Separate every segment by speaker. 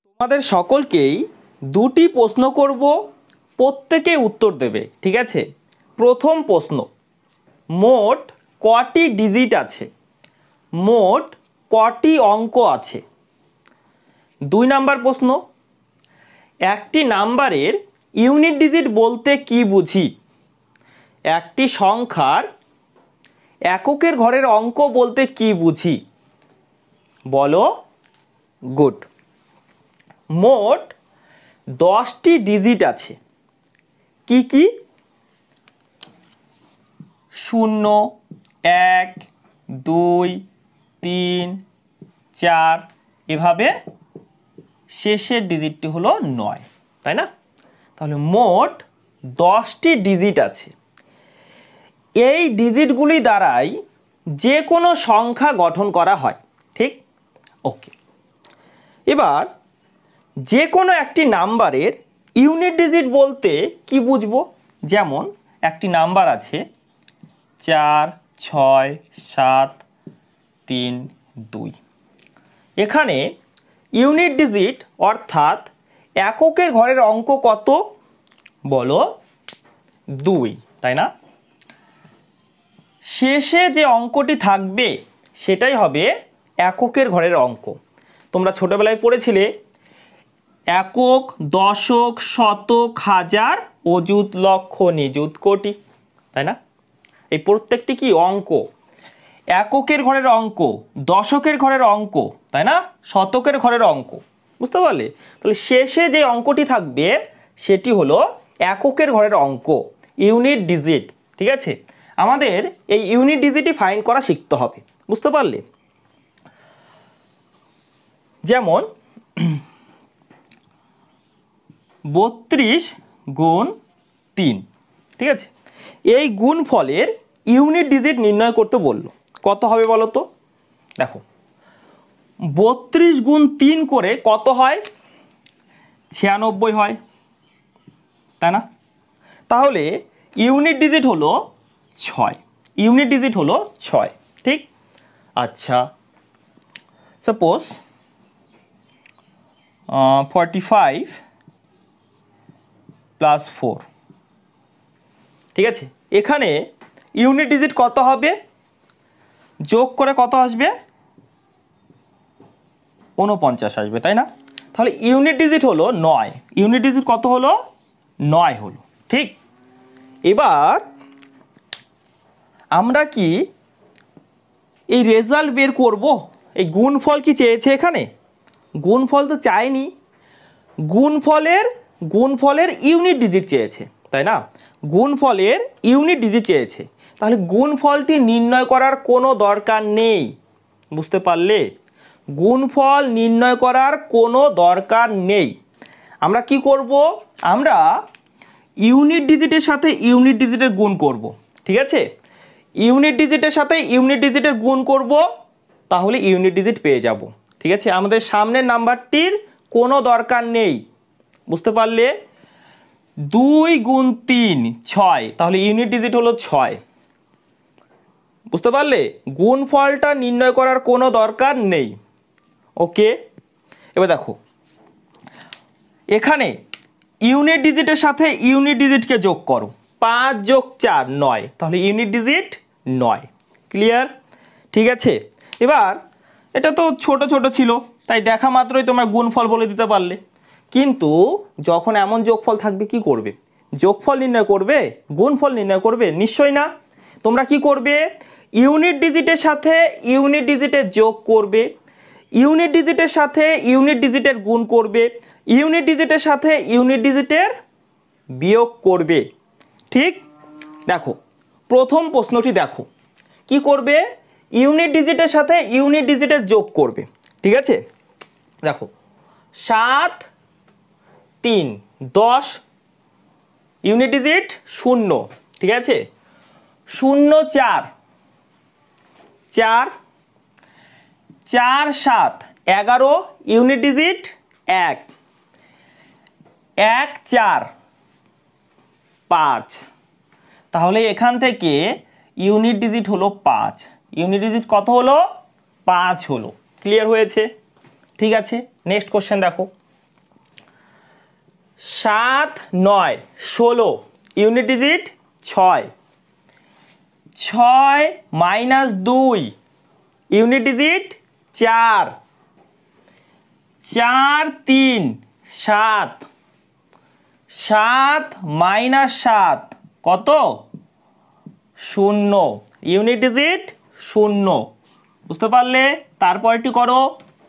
Speaker 1: তোমাদের সকলকেই দুটি প্রশ্ন করব, প্রত্যেকে উত্তর দেবে, ঠিক আছে? প্রথম প্রশ্ন, মোট কটি ডিজিট আছে? মোট কটি অঙ্ক আছে? 2 নাম্বার প্রশ্ন, একটি নাম্বারের ইউনিট ডিজিট বলতে কি বুঝি? একটি সংখ্যার এককের ঘরের অঙ্ক বলতে কি বুঝি? বলো। গুড। মোট 10টি ডিজিট আছে। কি কি? 0, 1, 2, 3, 4, এভাবে শেষের ডিজিটটি হলো 9, তাই না? তাহলে মোট 10টি ডিজিট আছে। এই ডিজিটগুলি দ্বারাই যে কোনো সংখ্যা গঠন করা হয়, ঠিক? ওকে, এবার যে কোনো একটি নাম্বারের ইউনিট ডিজিট বলতে কি বুঝবো? যেমন একটি নাম্বার আছে 4, 6, 7, 3, 2। এখানে ইউনিট ডিজিট অর্থাৎ এককের ঘরের অঙ্ক কত? বলো। 2, তাই না? শেষে যে অঙ্কটি থাকবে সেটাই হবে এককের ঘরের অঙ্ক। তোমরা ছোটবেলায় পড়েছিলে একক, দশক, শতক, হাজার, অযুত, লক্ষ, নিযুত, কোটি, তাই না? এই প্রত্যেকটি কি অঙ্ক? এককের ঘরের অঙ্ক, দশকের ঘরের অঙ্ক, তাই না? শতকের ঘরের অঙ্ক। বুঝতে পারলে? তাহলে শেষে যে অঙ্কটি থাকবে সেটি হলো এককের ঘরের অঙ্ক, ইউনিট ডিজিট, ঠিক আছে? আমাদের এই ইউনিট ডিজিটই ফাইন্ড করা শিখতে হবে। বুঝতে পারলে? যেমন 32 গুণ 3, ঠিক আছে? এই গুণফলের ইউনিট ডিজিট নির্ণয় করতে বলল। কত হবে বলো তো? দেখো, 32 গুণ 3 করে কত হয়? 96 হয়, তাই না? তাহলে ইউনিট ডিজিট হলো 6। ইউনিট ডিজিট হলো 6, ঠিক? আচ্ছা, সাপোজ 45 প্লাস 4, ঠিক আছে? এখানে ইউনিট ডিজিট কত হবে? যোগ করে কত আসবে? 49 আসবে, তাই না? তাহলে ইউনিট ডিজিট হলো 9। ইউনিট ডিজিট কত হলো? 9 হলো, ঠিক? এবার আমরা কি এই রেজাল্ট বের করব? এই গুণফল কি চেয়েছে এখানে? গুণফল তো চায়নি, গুণফলের ইউনিট ডিজিট চেয়েছে, তাই না? গুণফলের ইউনিট ডিজিট চেয়েছে। তাহলে গুণফলটি নির্ণয় করার কোনো দরকার নেই। বুঝতে পারলে? গুণফল নির্ণয় করার কোনো দরকার নেই। আমরা কি করব? আমরা ইউনিট ডিজিটের সাথে ইউনিট ডিজিটের গুণ করব, ঠিক আছে? ইউনিট ডিজিটের সাথে ইউনিট ডিজিটের গুণ করব, তাহলে ইউনিট ডিজিট পেয়ে যাব, ঠিক আছে? আমাদের সামনের নাম্বারটির কোনো দরকার নেই। বুঝতে পারলে? 2 গুণ 3 6, তাহলে ইউনিট ডিজিট হলো 6। বুঝতে পারলে? গুণফলটা নির্ণয় করার কোনো দরকার নেই। ওকে, এবার দেখো, এখানে ইউনিট ডিজিটের সাথে ইউনিট ডিজিটকে যোগ করো। 5 যোগ 4 9, তাহলে ইউনিট ডিজিট 9। ক্লিয়ার? ঠিক আছে। এবার এটা তো ছোট ছোট ছিল, তাই দেখা মাত্রই তোমরা গুণফল বলে দিতে পারলে। কিন্তু যখন এমন যোগফল থাকবে কি করবে? যোগফল নির্ণয় করবে? গুণফল নির্ণয় করবে? নিশ্চয়ই না। তোমরা কি করবে? ইউনিট ডিজিটের সাথে ইউনিট ডিজিটের যোগ করবে, ইউনিট ডিজিটের সাথে ইউনিট ডিজিটের গুণ করবে, ইউনিট ডিজিটের সাথে ইউনিট ডিজিটের বিয়োগ করবে, ঠিক? দেখো, প্রথম প্রশ্নটি দেখো, কি করবে? ইউনিট ডিজিটের সাথে ইউনিট ডিজিটের যোগ করবে, ঠিক আছে? দেখো, 7 3 10, ইউনিট ডিজিট 0, ঠিক আছে? 0 4 4 4 7 11, ইউনিট ডিজিট 1 1 4 5। তাহলে এখান থেকে ইউনিট ডিজিট হলো 5। ইউনিট ডিজিট কত হলো? 5 হলো। ক্লিয়ার হয়েছে? ঠিক আছে, নেক্সট কোশ্চেন দেখো। 7 9 16 unit digit 6 6 minus 2 unit digit 4 4 3 7 7 minus 7 কত 0 ইউনিট ডিজিট 0 বুঝতে পারলে তারপরটি করো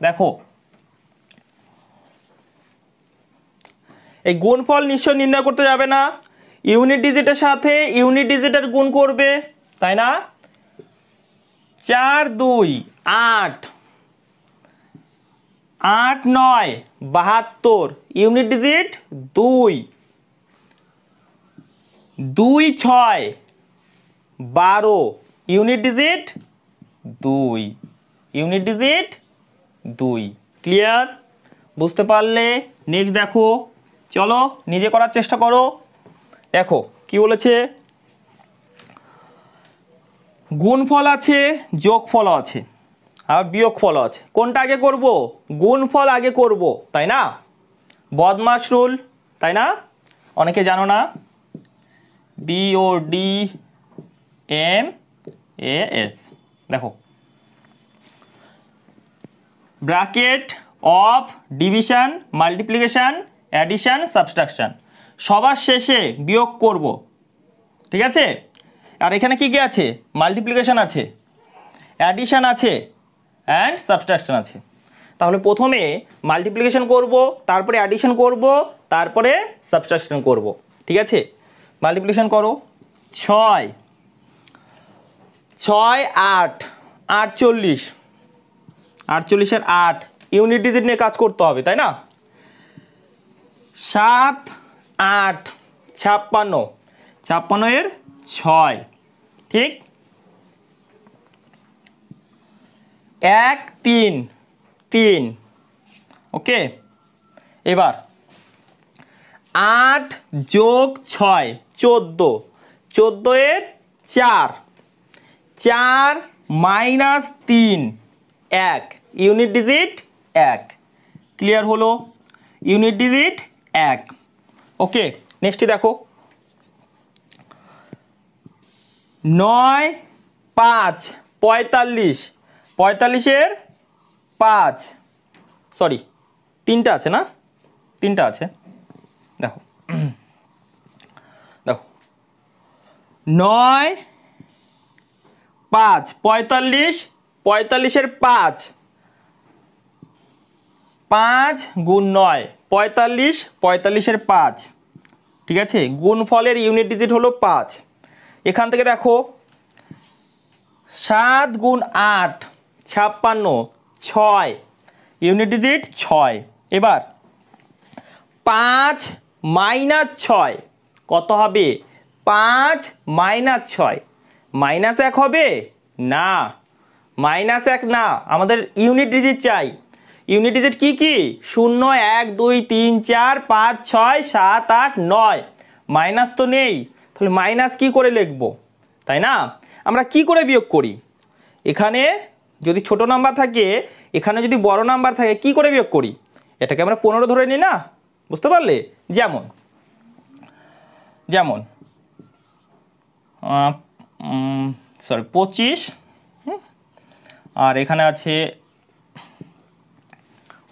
Speaker 1: দেখো এই গুণফল নিশ্চয় নির্ণয় করতে যাবে না ইউনিট ডিজিটের সাথে ইউনিট ডিজিটের গুণ করবে তাই না 4 2 8 8 9 72 unit digit 2 2 6 12 unit digit 2 unit digit 2 clear বুঝতে পারলে নেক্সট দেখো চলো নিজে করার চেষ্টা করো দেখো কি বলেছে গুণফল আছে যোগফল আছে আর বিয়োগফল আছে কোনটা আগে করব গুণফল আগে করব তাই না বদমাশ রুল তাই না অনেকে জানো না BODMAS দেখো bracket of division multiplication addition subtraction সবার শেষে বিয়োগ করব ঠিক আছে আর এখানে কি কি আছে মাল্টিপ্লিকেশন আছে অ্যাডিশন আছে অ্যান্ড সাবট্রাকশন আছে তাহলে প্রথমে মাল্টিপ্লিকেশন করব তারপরে অ্যাডিশন করব তারপরে সাবট্রাকশন করব ঠিক আছে মাল্টিপ্লিকেশন করো 6 6 8 48 48 এর 8 ইউনিট ডিজিট নিয়ে কাজ করতে হবে তাই না 7 8 56 56 এর 6 ঠিক 1 3 3 ওকে এবার 8 যোগ 6 14 14 এর 4 4 মাইনাস 3 1 ইউনিট ডিজিট 1 ক্লিয়ার হলো ইউনিট ডিজিট 1 ওকে নেক্সট দেখো 9 5 45 45 এর 5 সরি 3টা আছে না 3টা আছে দেখো দেখো 9 5 45 45 এর 5 5 গুণ 9 45 45 এর 5 ঠিক আছে গুণফলের ইউনিট ডিজিট হলো 5 এখান থেকে দেখো 7 গুণ 8 56 6 ইউনিট ডিজিট 6 এবার 5 মাইনাস 6 কত হবে 5 মাইনাস 6 মাইনাস 1 হবে না মাইনাস 1 না আমাদের ইউনিট ডিজিট চাই ইউনিট ডিজিট কি কি 0 1 2 3 4 5 6 7 8 9 মাইনাস তো নেই তাহলে মাইনাস কি করে লিখব তাই না আমরা কি করে বিয়োগ করি এখানে যদি ছোট নাম্বার থাকে এখানে যদি বড় নাম্বার থাকে কি করে বিয়োগ করি এটাকে আমরা 15 ধরে নিই না বুঝতে পারলে যেমন যেমন সরি 25 আর এখানে আছে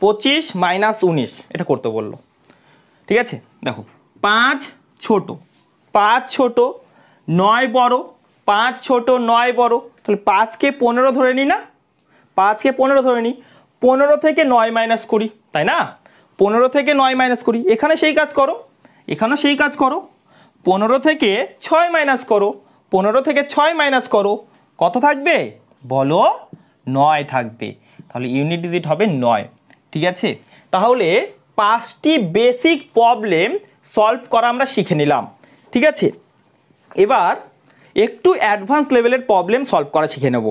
Speaker 1: 25 মাইনাস 19 এটা করতে বললো ঠিক আছে দেখো 5 ছোট 5 ছোট 9 বড় 5 ছোট 9 বড় তাহলে 5 কে 15 ধরে নিই না 5 কে 15 ধরে নিই 15 থেকে 9 মাইনাস করি তাই না 15 থেকে 9 মাইনাস করি এখানে সেই কাজ করো এখানেও সেই কাজ করো 15 থেকে 6 মাইনাস করো 15 থেকে 6 মাইনাস করো কত থাকবে বলো 9 থাকবে তাহলে ইউনিট ডিজিট হবে 9 ঠিক আছে তাহলে 5টি বেসিক প্রবলেম সলভ করা আমরা শিখে নিলাম ঠিক আছে এবার একটু অ্যাডভান্স লেভেলের প্রবলেম সলভ করা শিখে নেব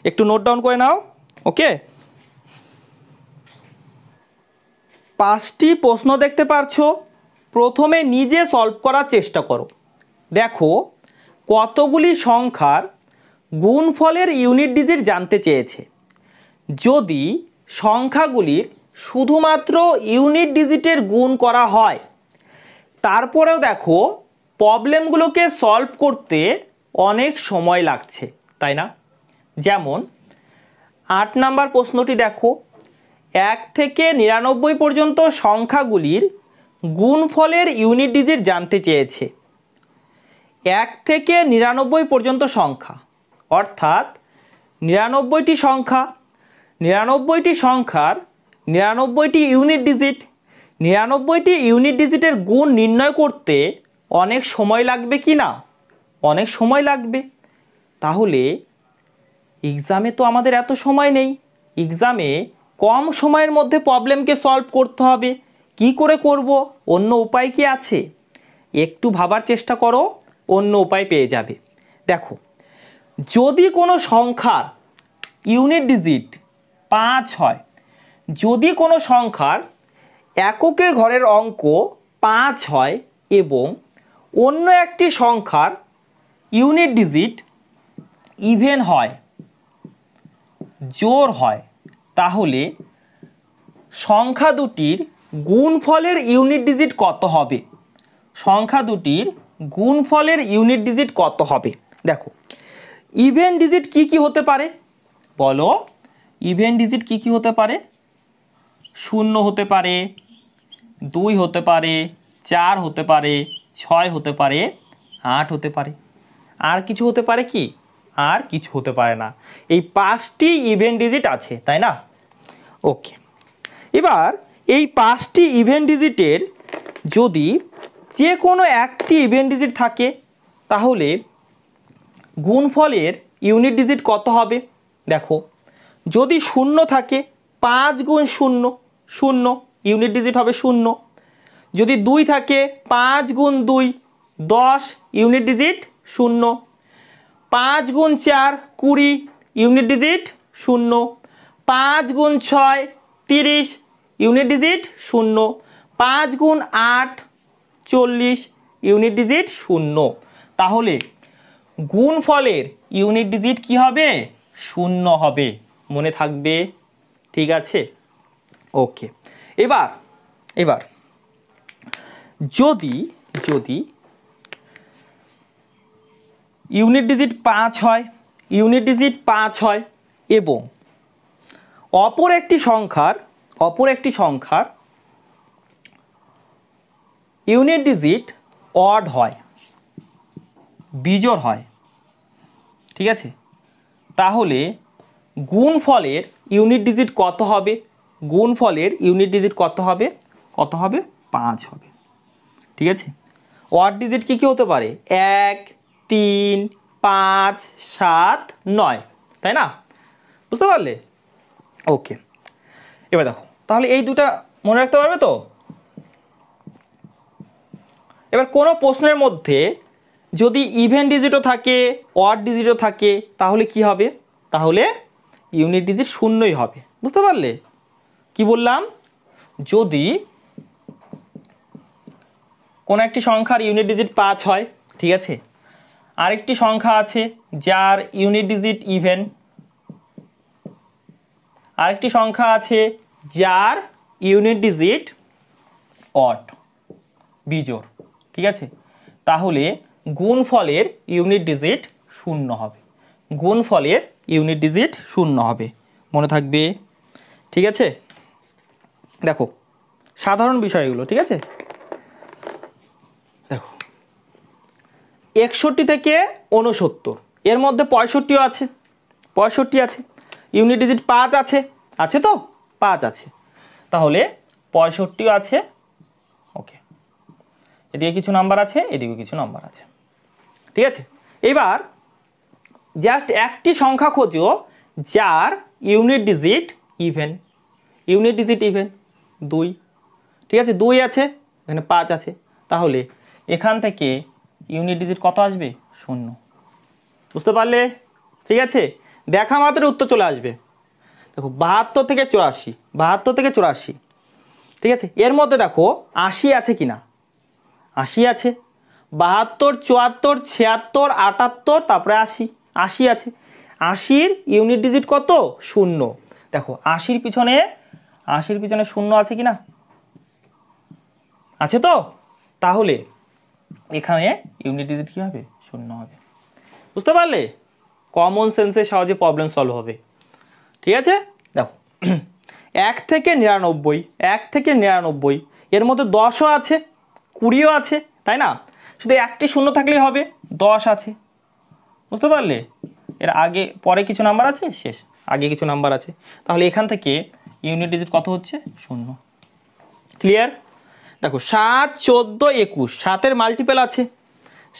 Speaker 1: একটু নোট ডাউন করে নাও ওকে 5টি প্রশ্ন দেখতে পারছো প্রথমে নিজে সলভ করার চেষ্টা করো দেখো কতগুলি সংখ্যার গুণফলের ইউনিট ডিজিট জানতে চেয়েছে যদি সংখ্যাগুলির শুধুমাত্র ইউনিট ডিজিটের গুণ করা হয় তারপরেও দেখো প্রবলেমগুলোকে সলভ করতে অনেক সময় লাগছে, তাই না? যেমন 8 নাম্বার প্রশ্নটি দেখো, 1 থেকে 99 পর্যন্ত সংখ্যাগুলির গুণফলের ইউনিট ডিজিট জানতে চেয়েছে। 1 থেকে 99 পর্যন্ত সংখ্যা, অর্থাৎ 99টি সংখ্যা, 99টি সংখ্যার 99টি ইউনিট ডিজিট, 99টি ইউনিট ডিজিটের গুণ নির্ণয় করতে অনেক সময় লাগবে কি না? অনেক সময় লাগবে। তাহলে এক্সামে তো আমাদের এত সময় নেই, এক্সামে কম সময়ের মধ্যে প্রবলেমকে সলভ করতে হবে। কি করে করব? অন্য উপায় কি আছে? একটু ভাবার চেষ্টা করো, অন্য উপায় পেয়ে যাবে। দেখো, যদি কোনো সংখ্যার ইউনিট ডিজিট 5 হয়, যদি কোনো সংখ্যার এককের ঘরের অঙ্ক 5 হয় এবং অন্য একটি সংখ্যার ইউনিট ডিজিট ইভেন হয়, জোড় হয়, তাহলে সংখ্যা দুটির গুণফলের ইউনিট ডিজিট কত হবে? সংখ্যা দুটির গুণফলের ইউনিট ডিজিট কত হবে? দেখো, ইভেন ডিজিট কি কি হতে পারে বলো? ইভেন ডিজিট কি কি হতে পারে? 0 হতে পারে, 2 হতে পারে, 4 হতে পারে, 6 হতে পারে, 8 হতে পারে। আর কিছু হতে পারে কি? আর কিছু হতে পারে না। এই 5টি ইভেন ডিজিট আছে, তাই না? ওকে, এবার এই 5টি ইভেন ডিজিটের যদি যে কোনো একটি ইভেন ডিজিট থাকে, তাহলে গুণফলের ইউনিট ডিজিট কত হবে? দেখো, যদি 0 থাকে, 5 গুণ 0, 0, ইউনিট ডিজিট হবে 0। যদি 2 থাকে, 5 গুণ 2, 10, ইউনিট ডিজিট 0। 5 গুণ 4, 20, ইউনিট ডিজিট 0। 5 গুণ 6, 30, ইউনিট ডিজিট 0। 5 গুণ 8, 40, ইউনিট ডিজিট 0। তাহলে গুণফলের ইউনিট ডিজিট কি হবে? 0 হবে। মনে থাকবে? ঠিক আছে, ওকে। এবার যদি ইউনিট ডিজিট 5 হয়, ইউনিট ডিজিট 5 হয় এবং অপর একটি সংখ্যার ইউনিট ডিজিট অড হয়, বিজোড় হয়, ঠিক আছে, তাহলে গুণফলের ইউনিট ডিজিট কত হবে? গুণফলের ইউনিট ডিজিট কত হবে? 5 হবে, ঠিক আছে। অড ডিজিট কি কি হতে পারে? 1, 3, 5, 7, 9, তাই না? বুঝতে পারলে? ওকে, এবার দেখো, তাহলে এই দুটা মনে রাখতে পারবে তো? এবার কোনো প্রশ্নের মধ্যে যদি ইভেন ডিজিটও থাকে, অড ডিজিটও থাকে, তাহলে কি হবে? তাহলে ইউনিট ডিজিট 0ই হবে। বুঝতে পারলে কি বললাম? যদি কোনো একটি সংখ্যার ইউনিট ডিজিট 5 হয়, ঠিক আছে, আরেকটি সংখ্যা আছে যার ইউনিট ডিজিট ইভেন, আরেকটি সংখ্যা আছে যার ইউনিট ডিজিট অড, বিজোড়, ঠিক আছে, তাহলে গুণফলের ইউনিট ডিজিট 0 হবে। গুণফলের ইউনিট ডিজিট 0 হবে, মনে থাকবে? ঠিক আছে, দেখো সাধারণ বিষয়গুলো, ঠিক আছে। দেখো, 61 থেকে 69, এর মধ্যে 65 আছে, 65 আছে, ইউনিট ডিজিট 5 আছে, আছে তো? 5 আছে, তাহলে 65 আছে। ওকে, এদিকে কিছু নাম্বার আছে, এদিকে কিছু নাম্বার আছে, ঠিক আছে। এবার জাস্ট একটি সংখ্যা খোঁজো যার unit digit even, unit digit even 2, ঠিক আছে, 2 আছে, এখানে 5 আছে, তাহলে এখান থেকে ইউনিট ডিজিট কত আসবে? 0। বুঝতে পারলে? ঠিক আছে, দেখা মাত্র উত্তর চলে আসবে। দেখো 72 থেকে 84, 72 থেকে 84, ঠিক আছে, এর মধ্যে দেখো 80 আছে কিনা? 80 আছে, 72, 74, 76, 78, তারপরে 80, 80 আছে। 80-র ইউনিট ডিজিট কত? 0। দেখো 80-র পিছনে 0 আছে কিনা? আছে তো? তাহলে এখানে ইউনিট ডিজিট কী হবে? 0 হবে। বুঝতে পারলে? কমন সেন্সের সাহায্যে প্রবলেম সলভ হবে। ঠিক আছে, দেখো 1 থেকে 99, 1 থেকে 99 এর মধ্যে 10ও আছে, 20ও আছে, তাই না? শুধু একটি শূন্য থাকলেই হবে, 10 আছে। বুঝতে পারলে? এর আগে পরে কিছু নাম্বার আছে, শেষ আগে কিছু নাম্বার আছে। তাহলে এখান থেকে ইউনিট ডিজিট কত হচ্ছে? 0। ক্লিয়ার? দেখো 7, 14, 21, 7-এর মাল্টিপল আছে,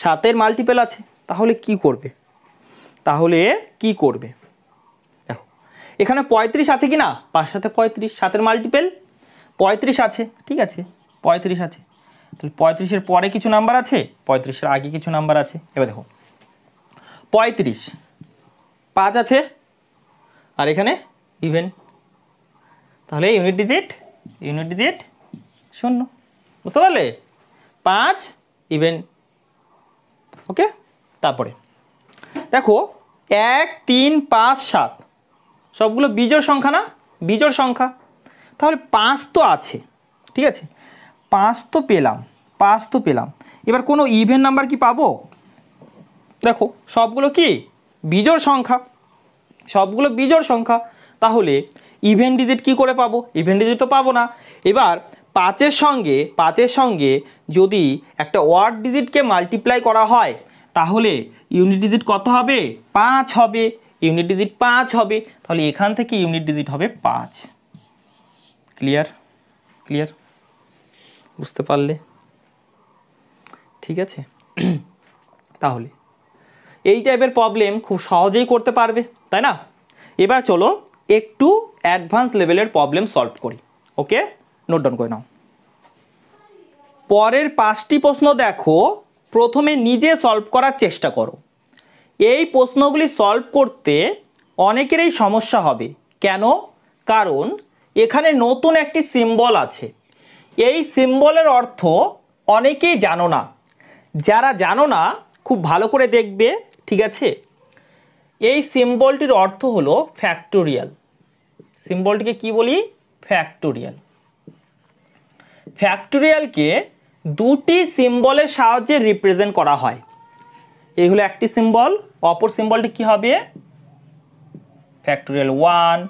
Speaker 1: 7-এর মাল্টিপল আছে। তাহলে কি করবে? দেখো এখানে 35 আছে কি না? 5 সাথে 35, 7-এর মাল্টিপল 35 আছে, ঠিক আছে, 35 আছে। তাহলে 35-এর পরে কিছু নাম্বার আছে, 35-এর আগে কিছু নাম্বার আছে। এবার দেখো 35, 5 আছে, আর এখানে ইভেন, তাহলে ইউনিট ডিজিট 0। বুঝতে পারলে? 5 ইভেন। ওকে, তারপরে দেখো 1, 3, 5, 7 সবগুলো বিজোড় সংখ্যা না? বিজোড় সংখ্যা। তাহলে 5 তো আছে, ঠিক আছে, 5 তো পেলাম। এবার কোনো ইভেন নাম্বার কি পাবো? দেখো সবগুলো কি বিজোড় সংখ্যা, তাহলে ইভেন ডিজিট কি করে পাবো? ইভেন ডিজিট তো পাবো না। এবার 5-এর সঙ্গে যদি একটা ওয়ার্ড ডিজিটকে মাল্টিপ্লাই করা হয় তাহলে ইউনিট ডিজিট কত হবে? 5 হবে। ইউনিট ডিজিট 5 হবে, তাহলে এখান থেকে ইউনিট ডিজিট হবে 5। ক্লিয়ার? বুঝতে পারলে? ঠিক আছে, তাহলে এই টাইপের প্রবলেম খুব সহজেই করতে পারবে, তাই না? এবার চলো একটু অ্যাডভান্স লেভেলের প্রবলেম সলভ করি। ওকে, নোট ডাউন করে নাও। পরের 5টি প্রশ্ন দেখো, প্রথমে নিজে সলভ করার চেষ্টা করো। এই প্রশ্নগুলি সলভ করতে অনেকেরই সমস্যা হবে। কেন? কারণ এখানে নতুন একটি সিম্বল আছে। এই সিম্বলের অর্থ অনেকেই জানো না। যারা জানো না খুব ভালো করে দেখবে, ঠিক আছে? এই সিম্বলটির অর্থ হলো ফ্যাক্টোরিয়াল। সিম্বলটিকে কি বলি? ফ্যাক্টোরিয়াল। ফ্যাক্টোরিয়ালকে দুটি সিম্বলের সাহায্যে রিপ্রেজেন্ট করা হয়। এই হলো একটি সিম্বল, অপর সিম্বলটি কি হবে? ফ্যাক্টোরিয়াল 1,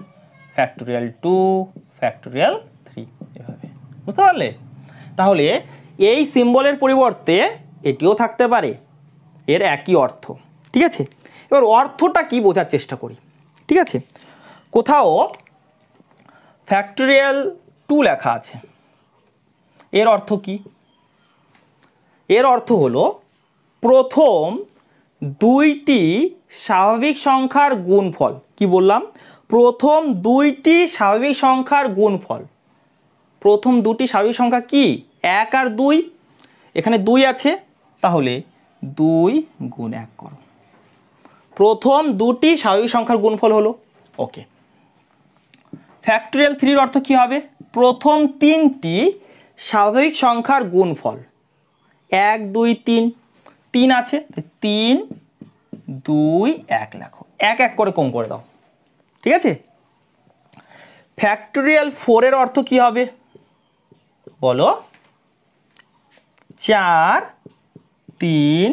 Speaker 1: ফ্যাক্টোরিয়াল 2, ফ্যাক্টোরিয়াল 3, এভাবে। বুঝতে পারলে? তাহলে এই সিম্বলের পরিবর্তে এটিও থাকতে পারে, এর একই অর্থ। ঠিক আছে, এবার অর্থটা কি বোঝার চেষ্টা করি। ঠিক আছে, কোথাও ফ্যাক্টোরিয়াল 2 লেখা আছে, এর অর্থ কি? এর অর্থ হলো প্রথম দুইটি স্বাভাবিক সংখ্যার গুণফল। কি বললাম? প্রথম দুইটি স্বাভাবিক সংখ্যার গুণফল। প্রথম দুটি স্বাভাবিক সংখ্যা কি? 1 আর 2। এখানে 2 আছে, তাহলে 2 গুণ 1 করো। প্রথম দুটি স্বাভাবিক সংখ্যার গুণফল হলো। ওকে, ফ্যাক্টোরিয়াল 3 এর অর্থ কি হবে? প্রথম তিনটি স্বাভাবিক সংখ্যার গুণফল। 1, 2, 3, 3 আছে, 3, 2, 1 লেখো, 1 1 করে কম করে দাও। ঠিক আছে, ফ্যাক্টোরিয়াল 4 এর অর্থ কি হবে বলো? 4, 3,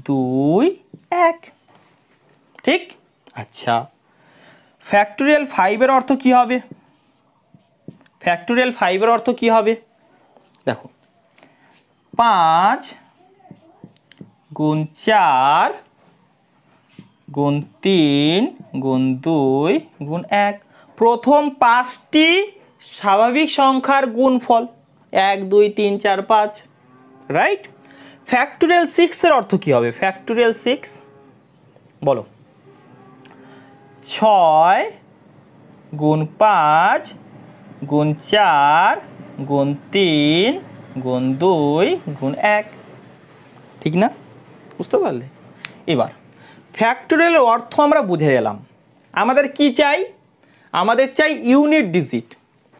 Speaker 1: 2, 1। ঠিক, আচ্ছা। ফ্যাক্টোরিয়াল 5 এর অর্থ কি হবে? ফ্যাক্টোরিয়াল 5 এর অর্থ কি হবে? দেখো 5 গুণ 4 গুণ 3 গুণ 2 গুণ 1। প্রথম 5টি স্বাভাবিক সংখ্যার গুণফল 1, 2, 3, 4, 5, রাইট? ফ্যাক্টোরিয়াল 6 এর অর্থ কি হবে? ফ্যাক্টোরিয়াল 6 বলো? 6 গুণ 5 গুণ 4 গুণ 3 গুণ 2 গুণ 1। ঠিক না? বুঝতে পারলে? এবার ফ্যাক্টোরিয়ালের অর্থ আমরা বুঝে গেলাম। আমাদের কি চাই? আমাদের চাই ইউনিট ডিজিট।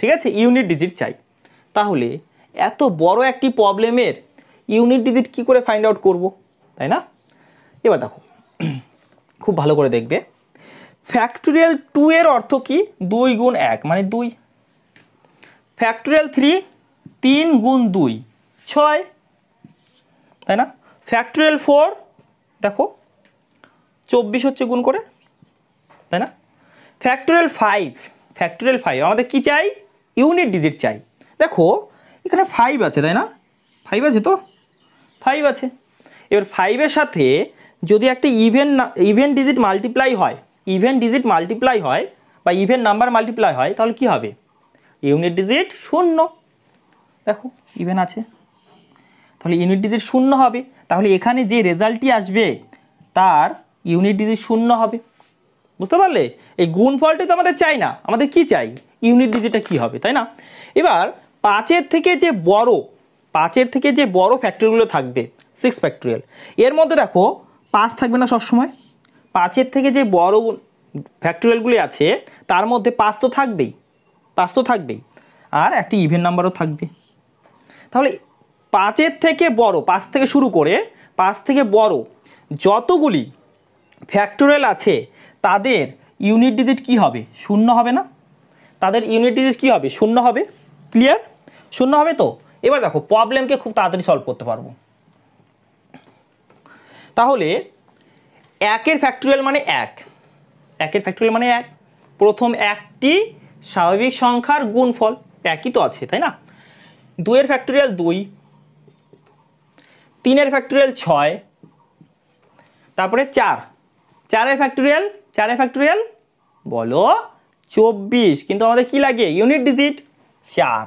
Speaker 1: ঠিক আছে, ইউনিট ডিজিট চাই। তাহলে এত বড় একটি প্রবলেমের ইউনিট ডিজিট কি করে ফাইন্ড আউট করব, তাই না? এবার দেখো খুব ভালো করে দেখবে। ফ্যাক্টোরিয়াল 2 এর অর্থ কি? 2 গুণ 1 মানে 2। ফ্যাক্টোরিয়াল 3 3 গুণ 2 6, তাই না? ফ্যাক্টোরিয়াল 4 দেখো 24 হচ্ছে গুণ করে, তাই না? ফ্যাক্টোরিয়াল 5 আমাদের কি চাই? ইউনিট ডিজিট চাই। দেখো এখানে 5 আছে, তাই না? 5 আছে তো, 5 আছে। এবার 5-এর সাথে যদি একটা ইভেন ডিজিট মাল্টিপ্লাই হয়, বা ইভেন নাম্বার মাল্টিপ্লাই হয়, তাহলে কি হবে? Unit digit 0। দেখো ইভেন আছে, তাহলে ইউনিট ডিজিট 0 হবে। তাহলে এখানে যে রেজাল্টটি আসবে তার ইউনিট ডিজিট 0 হবে। বুঝতে পারলে? এই গুণফলটি তো আমাদের চাই না, আমাদের কি চাই? ইউনিট ডিজিটটা কি হবে, তাই না? এবার 5-এর থেকে যে বড় ফ্যাক্টরগুলো থাকবে 6 ফ্যাক্টোরিয়াল, এর মধ্যে দেখো 5 থাকবে না সবসময়? 5-এর থেকে যে বড় ফ্যাক্টোরিয়ালগুলি আছে তার মধ্যে 5 তো থাকবেই, আর একটি ইভেন নাম্বারও থাকবে। তাহলে 5-এর থেকে বড়, 5 থেকে শুরু করে 5 থেকে বড় যতগুলি ফ্যাক্টোরিয়াল আছে তাদের ইউনিট ডিজিট কি হবে? 0 হবে না? তাদের ইউনিট ডিজিট কি হবে? 0 হবে। ক্লিয়ার? 0 হবে তো। এবার দেখো প্রবলেমকে খুব তাড়াতাড়ি সলভ করতে পারবো। তাহলে 1-এর ফ্যাক্টোরিয়াল মানে 1, প্রথম একটি স্বাভাবিক সংখ্যার গুণফল, একই তো আছে, তাই না? 2-এর ফ্যাক্টোরিয়াল 2, 3-এর ফ্যাক্টোরিয়াল 6, তারপরে 4-এর ফ্যাক্টোরিয়াল বলো 24, কিন্তু আমাদের কি লাগে? Unit digit 4।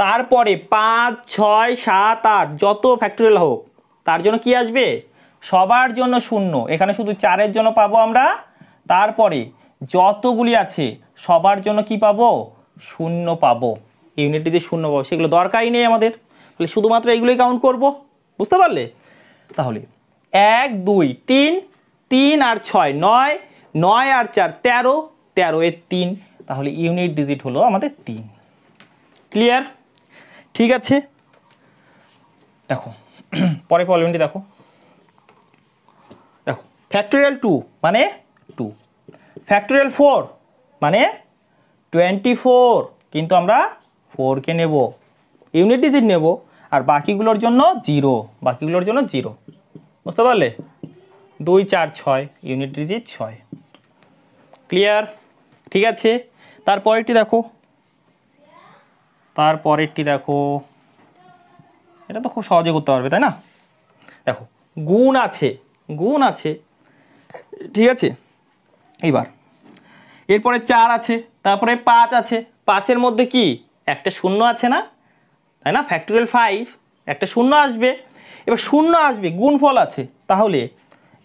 Speaker 1: তারপরে 5, 6, 7, 8 যত ফ্যাক্টোরিয়াল হোক তার জন্য কি আসবে? সবার জন্য 0। এখানে শুধু 4-এর জন্য পাবো আমরা। তারপরে যতগুলি আছে সবার জন্য কি পাবো? 0 পাবো। ইউনিট ডিজিট 0 পাবো, সেগুলো দরকারই নেই আমাদের। তাহলে শুধুমাত্র এইগুলোই কাউন্ট করব। বুঝতে পারলে? তাহলে 1, 2, 3, 3 আর 6 9, 9 আর 4 13, 13 3, তাহলে ইউনিট ডিজিট হলো আমাদের 3। ক্লিয়ার? ঠিক আছে, দেখো পরে প্রবলেমটি দেখো। ফ্যাক্টোরিয়াল 2 মানে 2, ফ্যাক্টোরিয়াল 4 মানে 24, কিন্তু আমরা 4-কে নেব, ইউনিট ডিজিট নেব, আর বাকিগুলোর জন্য 0। বুঝতে পারলে? 2, 4, 6 ইউনিট ডিজিট 6। ক্লিয়ার? ঠিক আছে, তারপরেরটি দেখো। এটা তো খুব সহজে করতে পারবে, তাই না? দেখো গুণ আছে, ঠিক আছে। এবার এরপরে 4 আছে, তারপরে 5 আছে। 5-এর মধ্যে কি একটা 0 আছে না, তাই না? ফ্যাক্টোরিয়াল 5 একটা 0 আসবে। এবার 0 আসবে, গুণফল আছে, তাহলে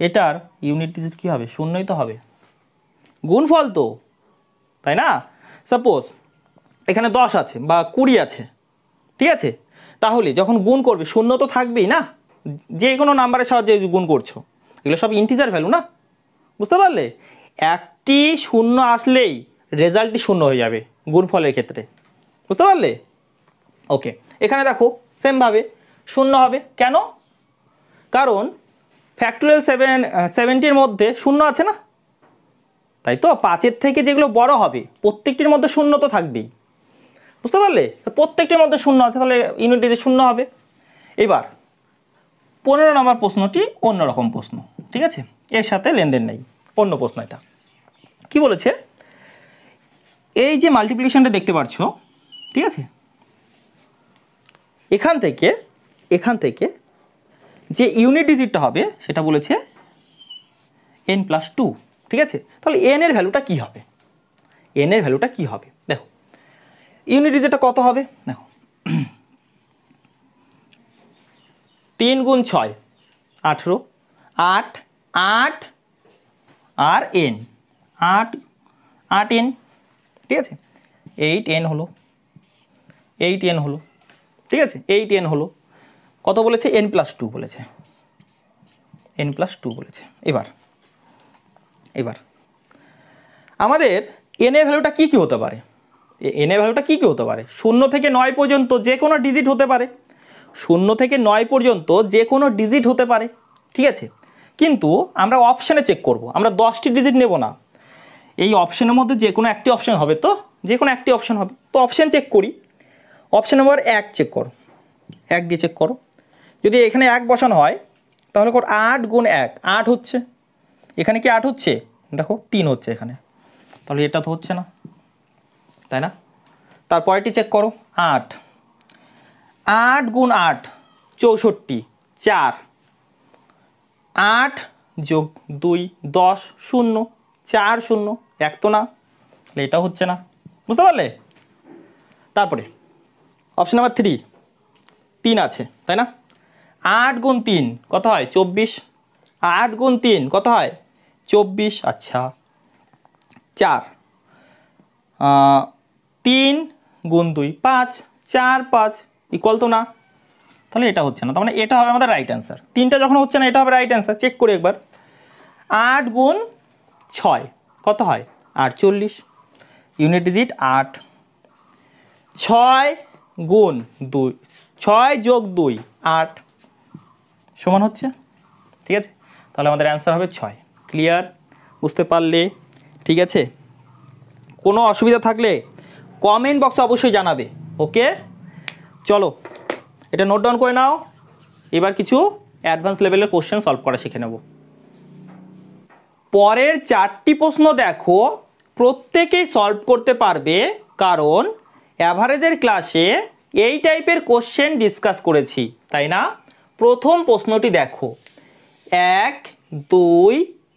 Speaker 1: এটার ইউনিট ডিজিট কি হবে? 0ই তো হবে, গুণফল তো, তাই না? সাপোজ এখানে 10 আছে বা 20 আছে, ঠিক আছে? তাহলে যখন গুণ করবে 0 তো থাকবেই না, যে কোনো নাম্বারের সাহায্যে গুণ করছো, এগুলো সব ইন্টিজার ভ্যালু না। বুঝতে পারলে? একটি 0 আসলেই রেজাল্টটি 0 হয়ে যাবে গুণফলের ক্ষেত্রে। বুঝতে পারলে? ওকে, এখানে দেখো সেমভাবে 0 হবে। কেন? কারণ ফ্যাক্টোরিয়াল 70-এর মধ্যে 0 আছে না, তাই তো? 5-এর থেকে যেগুলো বড় হবে প্রত্যেকটির মধ্যে 0 তো থাকবেই। বুঝতে পারলে? প্রত্যেকটির মধ্যে 0 আছে, তাহলে ইউনিট ডিজিট 0 হবে। এবার 15 নম্বর প্রশ্নটি অন্যরকম প্রশ্ন, ঠিক আছে? এর সাথে লেনদেন নেই, অন্য প্রশ্ন। এটা কি বলেছে? এই যে মাল্টিপ্লিকেশনটা দেখতে পাচ্ছ, ঠিক আছে, এখান থেকে যে ইউনিট ডিজিটটা হবে সেটা বলেছে n+2, ঠিক আছে? তাহলে n এর ভ্যালুটা কি হবে? দেখো ইউনিট ডিজিটটা কত হবে? দেখো 3 × 6 18, 8 8 আর n 8n, ঠিক আছে? 8n হলো, ঠিক আছে? 8n হলো। কত বলেছে? n+2 বলেছে, এবার আমাদের n এর ভ্যালুটা কি হতে পারে? n এর ভ্যালুটা কি হতে পারে? 0 থেকে 9 পর্যন্ত যে কোনো ডিজিট হতে পারে, 0 থেকে 9 পর্যন্ত যে কোনো ডিজিট হতে পারে, ঠিক আছে? কিন্তু আমরা অপশানে চেক করব, আমরা 10টি ডিজিট নেব না। এই অপশানের মধ্যে যে কোনো একটি অপশান হবে, তো যে কোনো একটি অপশান হবে, তো অপশান চেক করি। অপশান নাম্বার 1 চেক করো, 1 দিয়ে চেক করো। যদি এখানে 1 বসানো হয় তাহলে 8 গুণ 1 8 হচ্ছে, এখানে কি 8 হচ্ছে? দেখো 3 হচ্ছে এখানে, তাহলে এটা তো হচ্ছে না, তাই না? তারপরেটি চেক করো 8 8 গুণ 8 64 4 8 যোগ 2 10 0 4 0 1 তো না, তাহলে এটা হচ্ছে না, বুঝতে পারলে? তারপরে অপশন নাম্বার 3 3 আছে, তাই না? 8 গুণ 3 কত হয়? 24 8 গুণ 3 কত হয়? 24। আচ্ছা 4 3 গুণ 2 5 4 5 ইকুয়াল তো না, তাহলে এটা হচ্ছে না, তার মানে এটা হবে আমাদের রাইট অ্যান্সার। 3টা যখন হচ্ছে না এটা হবে রাইট অ্যান্সার। চেক করি একবার। 8 গুণ 6 কত হয়? 48, ইউনিট ডিজিট 8। 6 গুণ 2 6 যোগ 2 8 সমান হচ্ছে, ঠিক আছে? তাহলে আমাদের অ্যান্সার হবে 6। ক্লিয়ার? বুঝতে পারলে? ঠিক আছে, কোনো অসুবিধা থাকলে কমেন্ট বক্সে অবশ্যই জানাবে। ওকে, চলো এটা নোট ডাউন করে নাও। এবার কিছু অ্যাডভান্স লেভেলের কোশ্চেন সলভ করা শিখে নেব। পরের 4টি প্রশ্ন দেখো, প্রত্যেকেই সলভ করতে পারবে, কারণ অ্যাভারেজের ক্লাসে এই টাইপের কোশ্চেন ডিসকাস করেছি, তাই না? প্রথম প্রশ্নটি দেখো, 1 2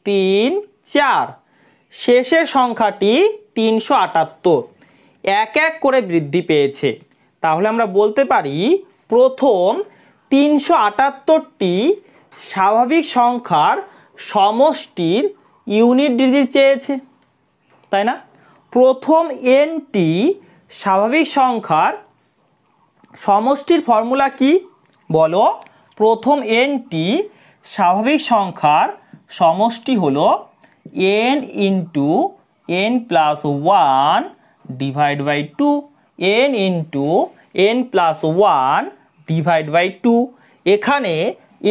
Speaker 1: 3 4, শেষের সংখ্যাটি 378, এক এক করে বৃদ্ধি পেয়েছে। তাহলে আমরা বলতে পারি প্রথম 378টি স্বাভাবিক সংখ্যার সমষ্টির ইউনিট ডিজিট চেয়েছে, তাই না? প্রথম nটি স্বাভাবিক সংখ্যার সমষ্টির ফর্মুলা কি বলো? প্রথম nটি স্বাভাবিক সংখ্যার সমষ্টি হলো n into n plus 1 divide by 2, n into n plus 1 divide by 2। এখানে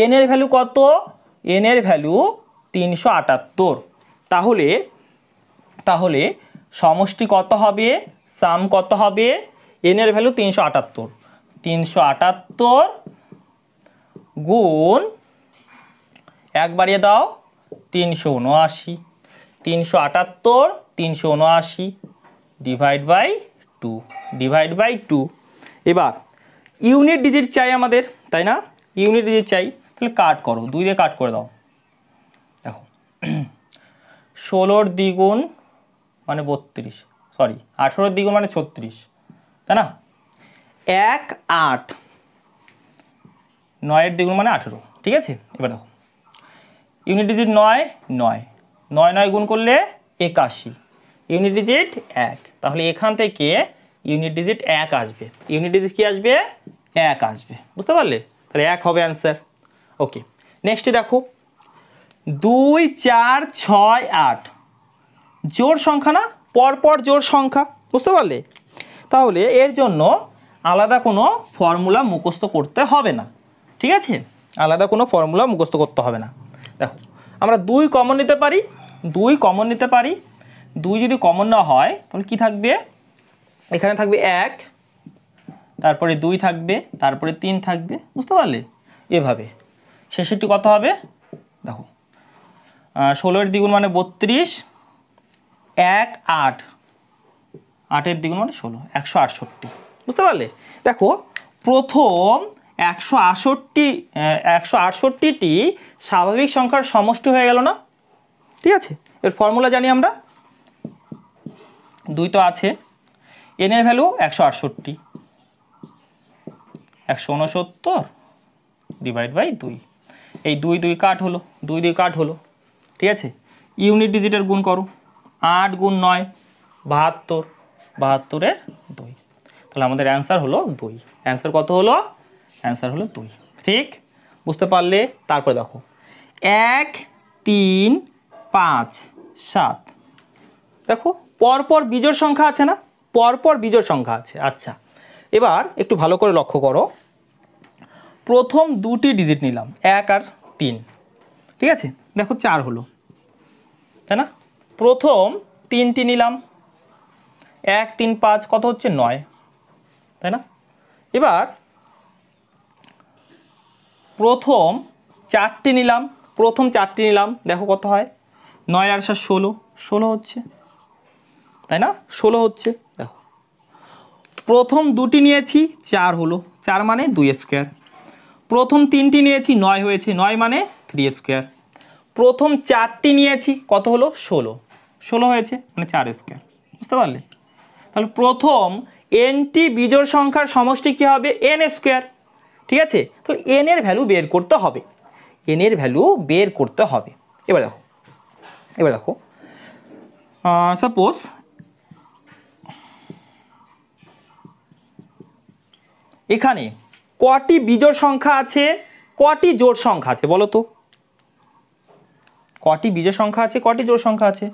Speaker 1: n এর ভ্যালু কত? n এর ভ্যালু 378। তাহলে সমষ্টি কত হবে? সাম কত হবে? n এর ভ্যালু 378, 378 গুণ 1 বাড়িয়ে দাও 379, 378 379 ডিভাইড বাই 2। এবার ইউনিট ডিজিট চাই আমাদের, তাই না? ইউনিট ডিজিট চাই, তাহলে কাট করো, 2 দিয়ে কাট করে দাও। দেখো 16 দ্বিগুণ মানে 32, সরি 18 দ্বিগুণ মানে 36, তাই না? 1 8, 9 দ্বিগুণ মানে 18, ঠিক আছে? এবার দেখো ইউনিট ডিজিট 9 9 9 9 গুণ করলে 81, ইউনিট ডিজিট 1, তাহলে এখান থেকে ইউনিট ডিজিট 1 আসবে। ইউনিট ডিজিট কি আসবে? 1 আসবে, বুঝতে পারলে? তাহলে 1 হবে অ্যান্সার। ওকে, নেক্সট দেখো 2 4 6 8, জোড় সংখ্যা না, পরপর জোড় সংখ্যা, বুঝতে পারলে? তাহলে এর জন্য আলাদা কোনো ফর্মুলা মুখস্থ করতে হবে না, ঠিক আছে? আলাদা কোনো ফর্মুলা মুখস্থ করতে হবে না। দেখো আমরা 2 কমন নিতে পারি, 2 কমন নিতে পারি। 2 যদি কমন না হয় তাহলে কি থাকবে? এখানে থাকবে 1, তারপরে 2 থাকবে, তারপরে 3 থাকবে, বুঝতে পারলে? এভাবে শেষেরটি কত হবে? দেখো 16 এর দ্বিগুণ মানে 32, 1 8, 8 এর দ্বিগুণ মানে 16, 168, বুঝতে পারলে? দেখো প্রথম 168টি স্বাভাবিক সংখ্যার সমষ্টি হয়ে গেল না, ঠিক আছে? এর ফর্মুলা জানি আমরা, 2 তো আছে, n এর ভ্যালু 168, 169 ডিভাইড বাই 2, এই 2 2 কাট হলো, 2 2 কাট হলো, ঠিক আছে? ইউনিট ডিজিটের গুণ করো, 8 গুণ 9 72, 72 এর 2, তাহলে আমাদের অ্যান্সার হলো 2। অ্যান্সার কত হলো? অ্যান্সার হলো 2, ঠিক? বুঝতে পারলে? তারপরে দেখো 1 3 5 7, দেখো পরপর বিজোড় সংখ্যা আছে না, পরপর বিজোড় সংখ্যা আছে। আচ্ছা এবার একটু ভালো করে লক্ষ্য করো, প্রথম 2টি ডিজিট নিলাম 1 আর 3, ঠিক আছে? দেখো 4 হলো, তাই না? প্রথম 3টি নিলাম 1 3 5, কত হচ্ছে? 9, তাই না? এবার প্রথম 4টি নিলাম, দেখো কত হয়, 9 আর 7 16, 16 হচ্ছে, তাই না? 16 হচ্ছে। দেখো প্রথম 2টি নিয়েছি, 4 হলো, 4 মানে 2 স্কোয়ার। প্রথম 3টি নিয়েছি, 9 হয়েছে, 9 মানে 3 স্কোয়ার। প্রথম 4টি নিয়েছি, কত হলো, 16, 16 হয়েছে, মানে 4 স্কোয়ার। বুঝতে পারলে? তাহলে প্রথম nটি বিজোড় সংখ্যার সমষ্টি কী হবে, n স্কোয়ার। ঠিক আছে, তাহলে n এর ভ্যালু বের করতে হবে, এবার দেখো সাপোজ এখানে কটি বিজোড় সংখ্যা আছে, কটি জোড় সংখ্যা আছে বলো তো? কটি বিজোড় সংখ্যা আছে, কটি জোড় সংখ্যা আছে?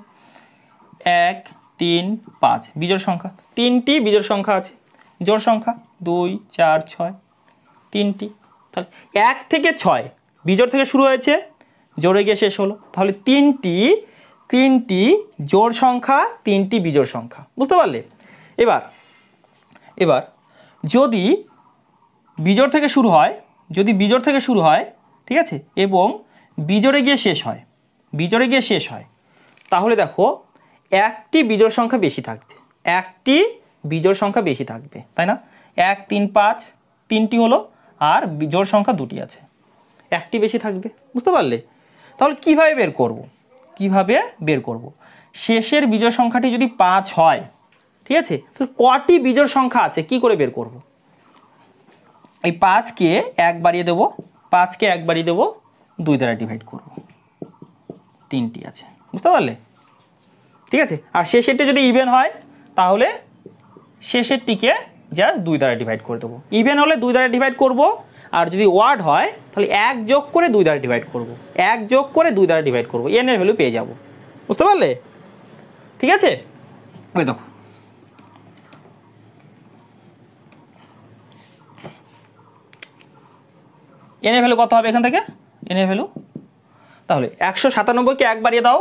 Speaker 1: 1 3 5 বিজোড় সংখ্যা, 3টি বিজোড় সংখ্যা আছে। জোড় সংখ্যা 2 4 6, 3টি। তাহলে 1 থেকে 6 বিজোড় থেকে শুরু হয়েছে, জোড়ে গিয়ে শেষ হলো। তাহলে 3টি জোড় সংখ্যা, 3টি বিজোড় সংখ্যা। বুঝতে পারলে? এবার যদি বিজোড় থেকে শুরু হয়, ঠিক আছে, এবং বিজোড়ে গিয়ে শেষ হয়, তাহলে দেখো একটি বিজোড় সংখ্যা বেশি থাকবে, তাই না? 1 3 5 3টি হলো, আর জোড় সংখ্যা 2টি আছে, একটি বেশি থাকবে। বুঝতে পারলে? তাহলে কিভাবে বের করব? শেষের বিজোড় সংখ্যাটি যদি 5 হয়, ঠিক আছে, তাহলে কটি বিজোড় সংখ্যা আছে কি করে বের করব? এই 5কে 1 বাড়িয়ে দেবো, 2 দ্বারা ডিভাইড করব, 3টি আছে। বুঝতে পারলে? ঠিক আছে, আর শেষেরটা যদি ইভেন হয় তাহলে শেষেরটিকে জাস্ট 2 দ্বারা ডিভাইড করে দেবো। ইভেন হলে 2 দ্বারা ডিভাইড করব, আর যদি ওয়ার্ড হয় তাহলে 1 যোগ করে 2 দ্বারা ডিভাইড করব, n এর ভ্যালু পেয়ে যাব। বুঝতে পারলে? ঠিক আছে, ওই দেখো n এর ভ্যালু কত হবে এখান থেকে, n এর ভ্যালু তাহলে 197কে 1 বাড়িয়ে দাও,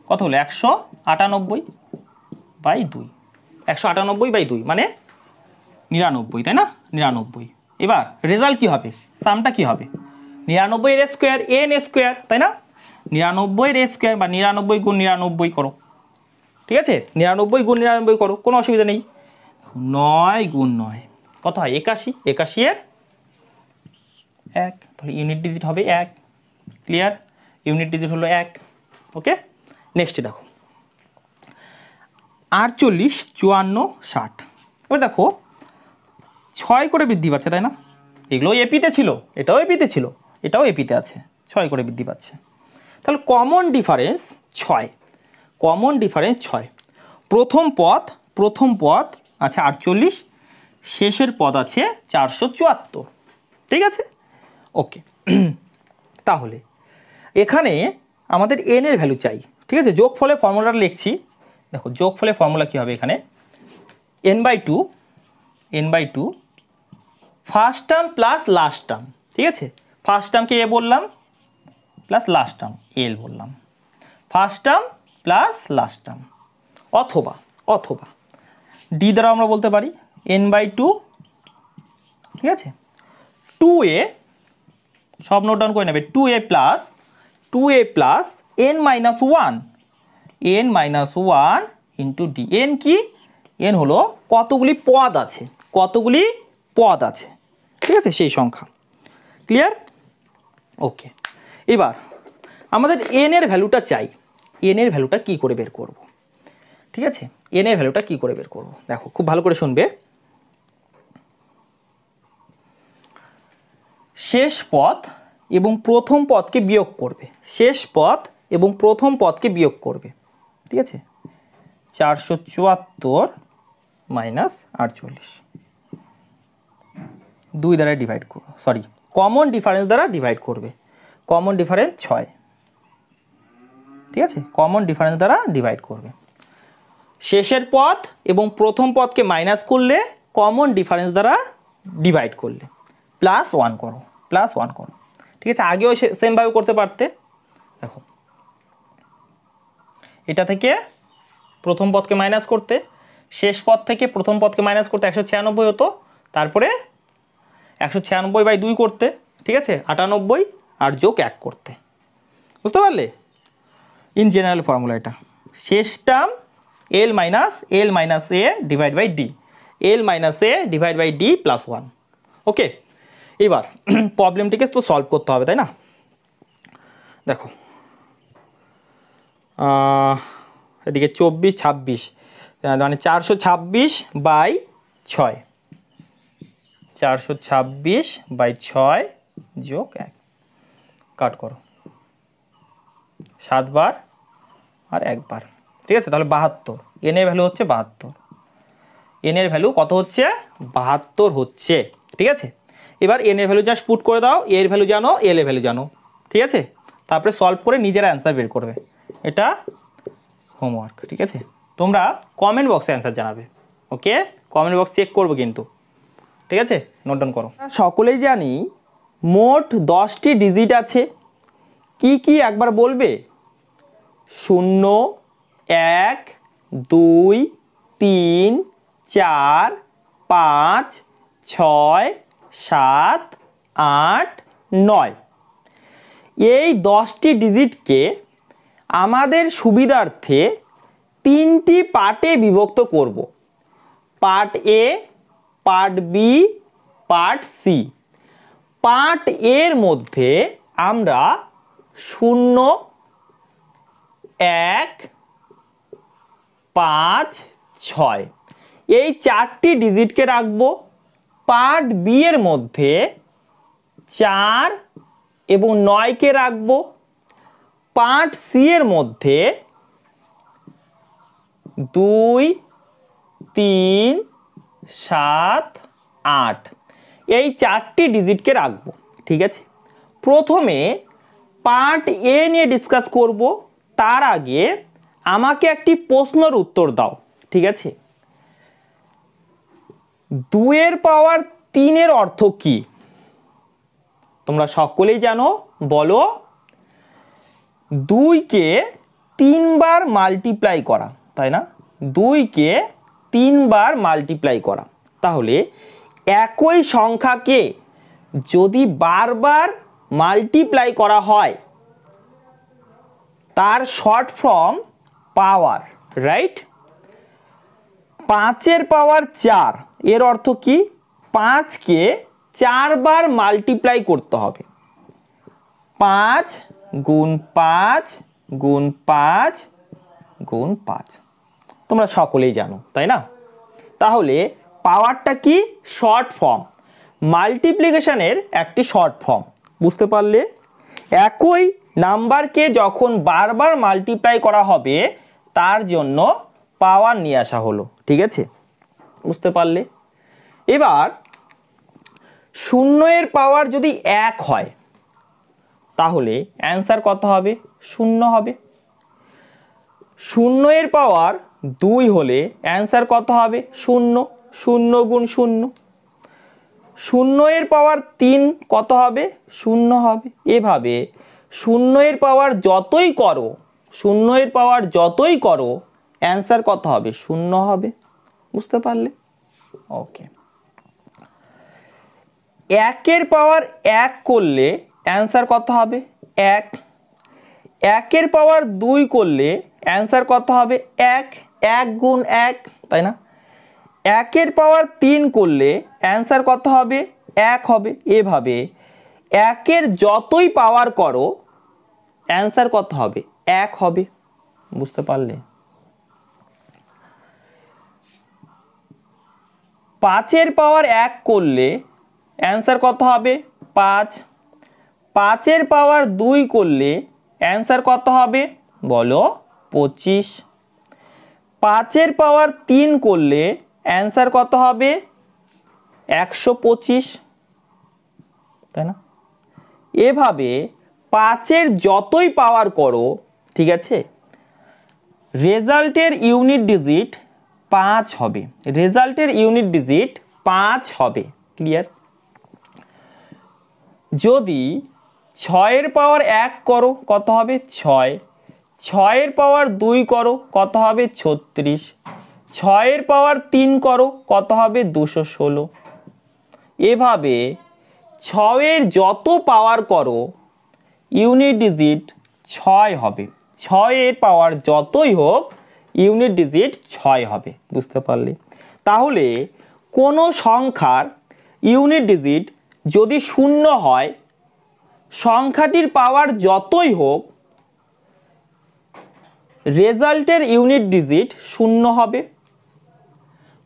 Speaker 1: কত হলো, 198/2, 198/2 মানে 99, তাই না? 99। এবার রেজাল্ট কি হবে, সামটা কি হবে, 99 এর স্কোয়ার n স্কোয়ার, তাই না? 99 এর স্কোয়ার বা 99 গুণ 99 করো, ঠিক আছে, 99 গুণ 99 করো, কোনো অসুবিধা নেই। 9 গুণ 9 কত হয়, 81, 81 এর 1, তাহলে ইউনিট ডিজিট হবে 1। ক্লিয়ার? ইউনিট ডিজিট হলো 1। ওকে, নেক্সট দেখো 48 54 60। এবার দেখো 6 করে বৃদ্ধি পাচ্ছে, তাই না? এগুলো এপিতে ছিল, এটাও এপিতে আছে, 6 করে বৃদ্ধি পাচ্ছে। তাহলে কমন ডিফারেন্স 6, প্রথম পদ আছে 48, শেষের পদ আছে 474। ঠিক আছে, ওকে। তাহলে এখানে আমাদের n এর ভ্যালু চাই, ঠিক আছে। যোগফলের ফর্মুলাটা লিখছি, দেখো যোগফলের ফর্মুলা কী হবে এখানে, n/2 first term plus last term, ঠিক আছে। ফার্স্ট টার্মকে a বললাম, প্লাস লাস্ট টার্ম l বললাম, first term plus last term, অথবা d দ্বারা আমরা বলতে পারি n/2, ঠিক আছে, 2a, সব নোট ডাউন করে নেবে, 2a plus n-1 into d। n কি, n হলো কতগুলি পদ আছে, ঠিক আছে, সেই সংখ্যা। ক্লিয়ার? ওকে, এবার আমাদের n এর ভ্যালুটা চাই, n এর ভ্যালুটা কি করে বের করব, ঠিক আছে, n এর ভ্যালুটা কি করে বের করব, দেখো খুব ভালো করে শুনবে। শেষ পদ এবং প্রথম পদকে বিয়োগ করবে, ঠিক আছে, 474 মাইনাস 48, 2 দ্বারা ডিভাইড করো, সরি কমন ডিফারেন্স দ্বারা ডিভাইড করবে, কমন ডিফারেন্স 6, ঠিক আছে, কমন ডিফারেন্স দ্বারা ডিভাইড করবে। শেষের পদ এবং প্রথম পদকে মাইনাস করলে, কমন ডিফারেন্স দ্বারা ডিভাইড করলে, প্লাস 1 করো, ঠিক আছে। আগেও সেমভাবে করতে পারতে, দেখো এটা থেকে প্রথম পদকে মাইনাস করতে, শেষ পদ থেকে প্রথম পদকে মাইনাস করতে 196 হতো, তারপরে 196/2 করতে, ঠিক আছে, 98 আর যোগ 1 করতে। বুঝতে পারলে? ইন জেনারেল ফর্মুলা এটা শেষ term L minus A divide by D, L minus A divide by D plus 1। Okay, এবার প্রবলেমটিকে তো সলভ করতে হবে, তাই না? দেখো এদিকে 24 26 মানে 426 বাই 6, 426 বাই 6 যোগ 1 কাট করো 7 বার আর 1 বার। ঠিক আছে, তাহলে 72। এন এর ভ্যালু হচ্ছে 72, এন এর ভ্যালু কত হচ্ছে? 72 হচ্ছে। ঠিক আছে, এবার এন এর ভ্যালু জাস্ট পুট করে দাও, এর ভ্যালু জানো, এল এর ভ্যালু জানো। ঠিক আছে, তারপরে সলভ করে নিজেরা অ্যান্সার বের করবে, এটা হোমওয়ার্ক। ঠিক আছে, তোমরা কমেন্ট বক্সে অ্যান্সার জানাবে। ওকে, কমেন্ট বক্স চেক করবো কিন্তু। ঠিক আছে, নোট ডাউন করো। সকলেই জানি মোট 10টি ডিজিট আছে। কি কি একবার বলবে? 0 1 2 3 4 5 6 7 8 9। এই 10টি ডিজিটকে আমাদের সুবিধার্থে 3টি পার্টে বিভক্ত করব। Part A, part B, part C. Part এর মধ্যে আমরা 0 1 5 6 এই 4টি ডিজিটকে রাখবো। পার্ট বি এর মধ্যে 4 এবং 9কে রাখবো। পার্ট সি এর মধ্যে 2 3 7 8 এই 4টি ডিজিটকে রাখবো। ঠিক আছে, প্রথমে পার্ট এ নিয়ে ডিসকাস করব। তার আগে আমাকে একটি প্রশ্নের উত্তর দাও। ঠিক আছে, 2 এর পাওয়ার 3 এর অর্থ কি? তোমরা সকলেই জানো, বলো। 2কে 3 বার মাল্টিপ্লাই করা, তাই না? 2কে 3 বার মাল্টিপ্লাই করা। তাহলে একই সংখ্যাকে যদি বারবার মাল্টিপ্লাই করা হয় তার শর্ট ফর্ম পাওয়ার, রাইট? 5 এর পাওয়ার 4 এর অর্থ কি? 5কে 4 বার মাল্টিপ্লাই করতে হবে। 5 গুণ 5 গুণ 5 গুণ 5। তোমরা সকলেই জানো, তাই না? তাহলে পাওয়ারটা কি? শর্ট ফর্ম, মাল্টিপ্লিকেশনের একটি শর্ট ফর্ম। বুঝতে পারলে? একই নাম্বারকে যখন বারবার মাল্টিপ্লাই করা হবে তার জন্য পাওয়ার নিয়ে আসা হলো। ঠিক আছে, বুঝতে পারলে? এবার 0 এর পাওয়ার যদি 1 হয় তাহলে অ্যান্সার কত হবে? 0 হবে। 0 এর পাওয়ার 2 হলে অ্যান্সার কত হবে? 0। 0 গুণ 0। 0 এর পাওয়ার 3 কত হবে? 0 হবে। এভাবে 0 এর পাওয়ার যতই করো, 0 এর পাওয়ার যতই করো অ্যান্সার কত হবে? 0 হবে। বুঝতে পারলে? ওকে। 1 এর পাওয়ার 1 করলে অ্যান্সার কত হবে? 1। 1 এর পাওয়ার 2 করলে অ্যান্সার কত হবে? 1। 1 গুণ 1, তাই না? 1 এর পাওয়ার 3 করলে অ্যান্সার কত হবে? 1 হবে। এভাবে 1 এর যতই পাওয়ার করো অ্যান্সার কত হবে? 1 হবে। বুঝতে পারলে? 5 এর পাওয়ার 1 করলে অ্যান্সার কত হবে? 5। 5 এর পাওয়ার 2 করলে অ্যান্সার কত হবে? বলো। 25। 5 এর পাওয়ার 3 করলে অ্যান্সার কত হবে? 125, তাই না? এভাবে 5 এর যতই পাওয়ার করো, ঠিক আছে, রেজাল্টের ইউনিট ডিজিট 5 হবে। রেজাল্টের ইউনিট ডিজিট 5 হবে। ক্লিয়ার? যদি 6 এর পাওয়ার 1 করো কত হবে? 6। 6 এর পাওয়ার 2 করো কত হবে? 36। 6 এর পাওয়ার 3 করো কত হবে? 216। এভাবে 6-এর যত পাওয়ার করো ইউনিট ডিজিট 6 হবে। 6-এর পাওয়ার যতই হোক ইউনিট ডিজিট 6 হবে। বুঝতে পারলে? তাহলে কোনো সংখ্যার ইউনিট ডিজিট যদি 0 হয়, সংখ্যাটির পাওয়ার যতই হোক রেজাল্টের ইউনিট ডিজিট 0 হবে।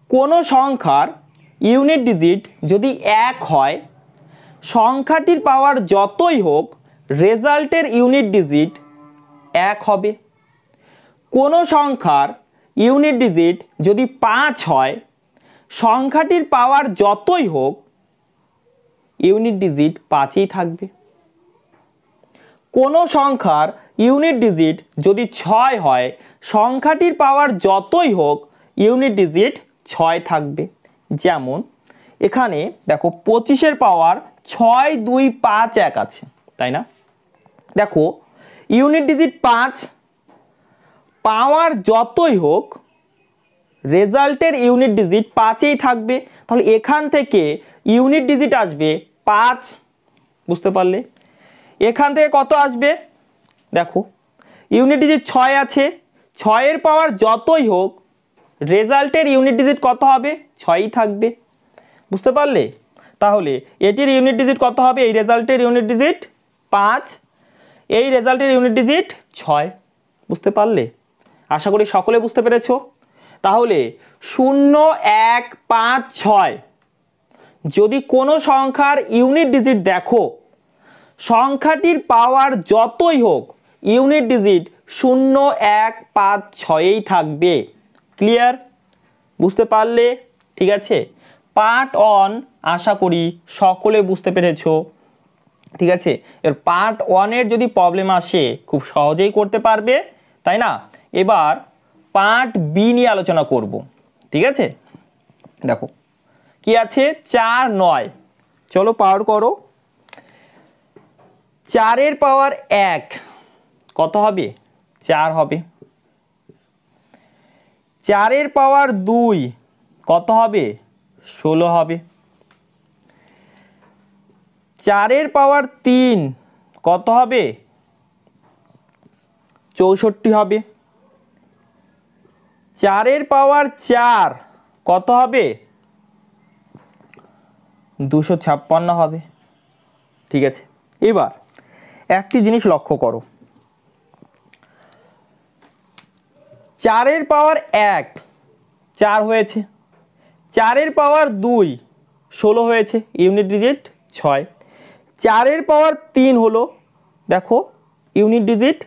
Speaker 1: কোনো সংখ্যার ইউনিট ডিজিট যদি 1 হয়, সংখ্যাটির পাওয়ার যতই হোক রেজাল্টের ইউনিট ডিজিট 1 হবে। কোনো সংখ্যার ইউনিট ডিজিট যদি 5 হয়, সংখ্যাটির পাওয়ার যতই হোক ইউনিট ডিজিট 5ই থাকবে। কোনো সংখ্যার ইউনিট ডিজিট যদি 6 হয়, সংখ্যাটির পাওয়ার যতই হোক ইউনিট ডিজিট 6 থাকবে। যেমন এখানে দেখো 25-এর পাওয়ার 6, 2, 5, 1 আছে, তাই না? দেখো ইউনিট ডিজিট 5, পাওয়ার যতই হোক রেজাল্টের ইউনিট ডিজিট 5ই থাকবে। তাহলে এখান থেকে ইউনিট ডিজিট আসবে 5। বুঝতে পারলে? এখান থেকে কত আসবে? দেখো ইউনিট ডিজিট 6 আছে, 6-এর পাওয়ার যতই হোক রেজাল্টের ইউনিট ডিজিট কত হবে? 6ই থাকবে। বুঝতে পারলে? তাহলে এটির ইউনিট ডিজিট কত হবে? এই রেজাল্টের ইউনিট ডিজিট 5, এই রেজাল্টের ইউনিট ডিজিট 6। বুঝতে পারলে? আশা করি সকলে বুঝতে পেরেছো। তাহলে 0, 1, 5, 6 যদি কোনো সংখ্যার ইউনিট ডিজিট দেখো, সংখ্যাটির পাওয়ার যতই হোক ইউনিট ডিজিট 0, 1, 5, 6ই থাকবে। ক্লিয়ার? বুঝতে পারলে? ঠিক আছে, পার্ট 1 আশা করি সকলে বুঝতে পেরেছো। ঠিক আছে, এর পার্ট 1-এর যদি প্রবলেম আসে খুব সহজেই করতে পারবে, তাই না? এবার পার্ট বি নিয়ে আলোচনা করব। ঠিক আছে, দেখো কি আছে? 4, 9। চলো পাওয়ার করো। 4-এর পাওয়ার 1 কত হবে? 4 হবে। 4-এর পাওয়ার 2 কত হবে? 16 হবে। 4-এর পাওয়ার 3 কত হবে? 64 হবে। 4-এর পাওয়ার 4 কত হবে? 256 হবে। ঠিক আছে, এবার একটি জিনিস লক্ষ্য করো। 4-এর পাওয়ার 1 4 হয়েছে, 4-এর পাওয়ার 2 16 হয়েছে, ইউনিট ডিজিট 6। 4-এর পাওয়ার 3 হলো, দেখো ইউনিট ডিজিট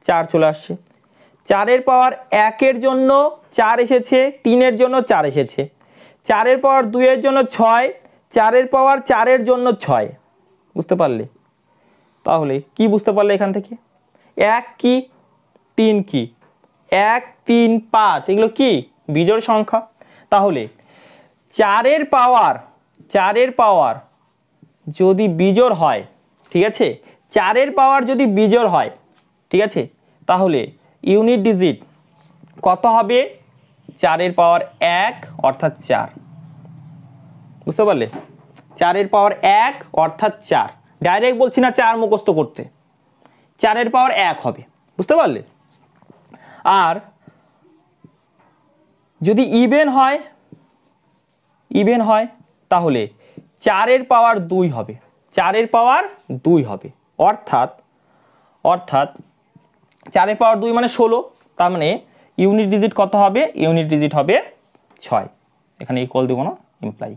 Speaker 1: 4 চলে আসছে। 4-এর পাওয়ার 1-এর জন্য 4 এসেছে, 3-এর জন্য 4 এসেছে। 4-এর পাওয়ার 2-এর জন্য 6, 4-এর পাওয়ার 4-এর জন্য 6। বুঝতে পারলে? তাহলে কি বুঝতে পারলে এখান থেকে? 1 কি, 3 কি? 1, 3, 5 এগুলো কি? বিজোড় সংখ্যা। তাহলে 4-এর পাওয়ার যদি বিজোড় হয়, ঠিক আছে, 4-এর পাওয়ার যদি বিজোড় হয়, ঠিক আছে, তাহলে ইউনিট ডিজিট কত হবে? 4-এর পাওয়ার 1 অর্থাৎ 4। বুঝতে পারলে? 4-এর পাওয়ার 1 অর্থাৎ 4। ডাইরেক্ট বলছি না 4 মুখস্থ করতে, 4-এর পাওয়ার 1 হবে। বুঝতে পারলে? আর যদি ইভেন হয় তাহলে 4-এর পাওয়ার 2 হবে। 4-এর পাওয়ার 2 হবে, অর্থাৎ 4-এর পাওয়ার 2 মানে 16। তার মানে ইউনিট ডিজিট কত হবে? ইউনিট ডিজিট হবে 6। এখানে ইকুয়াল দেবো না, ইমপ্লাই।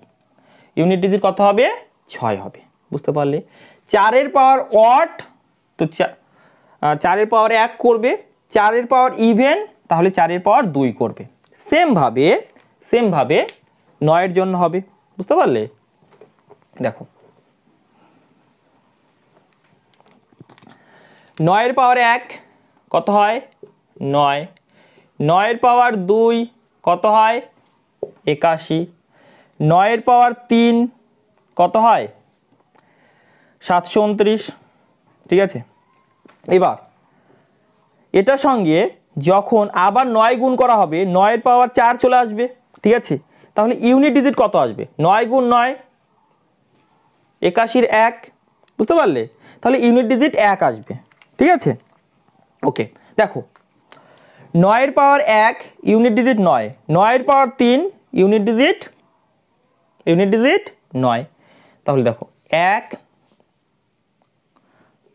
Speaker 1: ইউনিট ডিজিট কত হবে? 6 হবে। বুঝতে পারলে? 4-এর পাওয়ার অড, তো 4-এর পাওয়ার 1 করবে। 4-এর পাওয়ার ইভেন, তাহলে 4-এর পাওয়ার 2 করবে। সেম ভাবে 9-এর জন্য হবে। বুঝতে পারলে? দেখো 9-এর পাওয়ার 1 কত হয়? 9। 9-এর পাওয়ার 2 কত হয়? 81। 9-এর পাওয়ার 3 কত হয়? 729। ঠিক আছে, এবার এটার সঙ্গে যখন আবার 9 গুণ করা হবে, 9-এর পাওয়ার 4 চলে আসবে। ঠিক আছে, তাহলে ইউনিট ডিজিট কত আসবে? 9 গুণ 9 81 1, বুঝতে পারলে? তাহলে ইউনিট ডিজিট 1 আসবে, ঠিক আছে? ওকে, দেখো 9 এর পাওয়ার 1 ইউনিট ডিজিট 9, 9 এর পাওয়ার 3 ইউনিট ডিজিট 9। তাহলে দেখো 1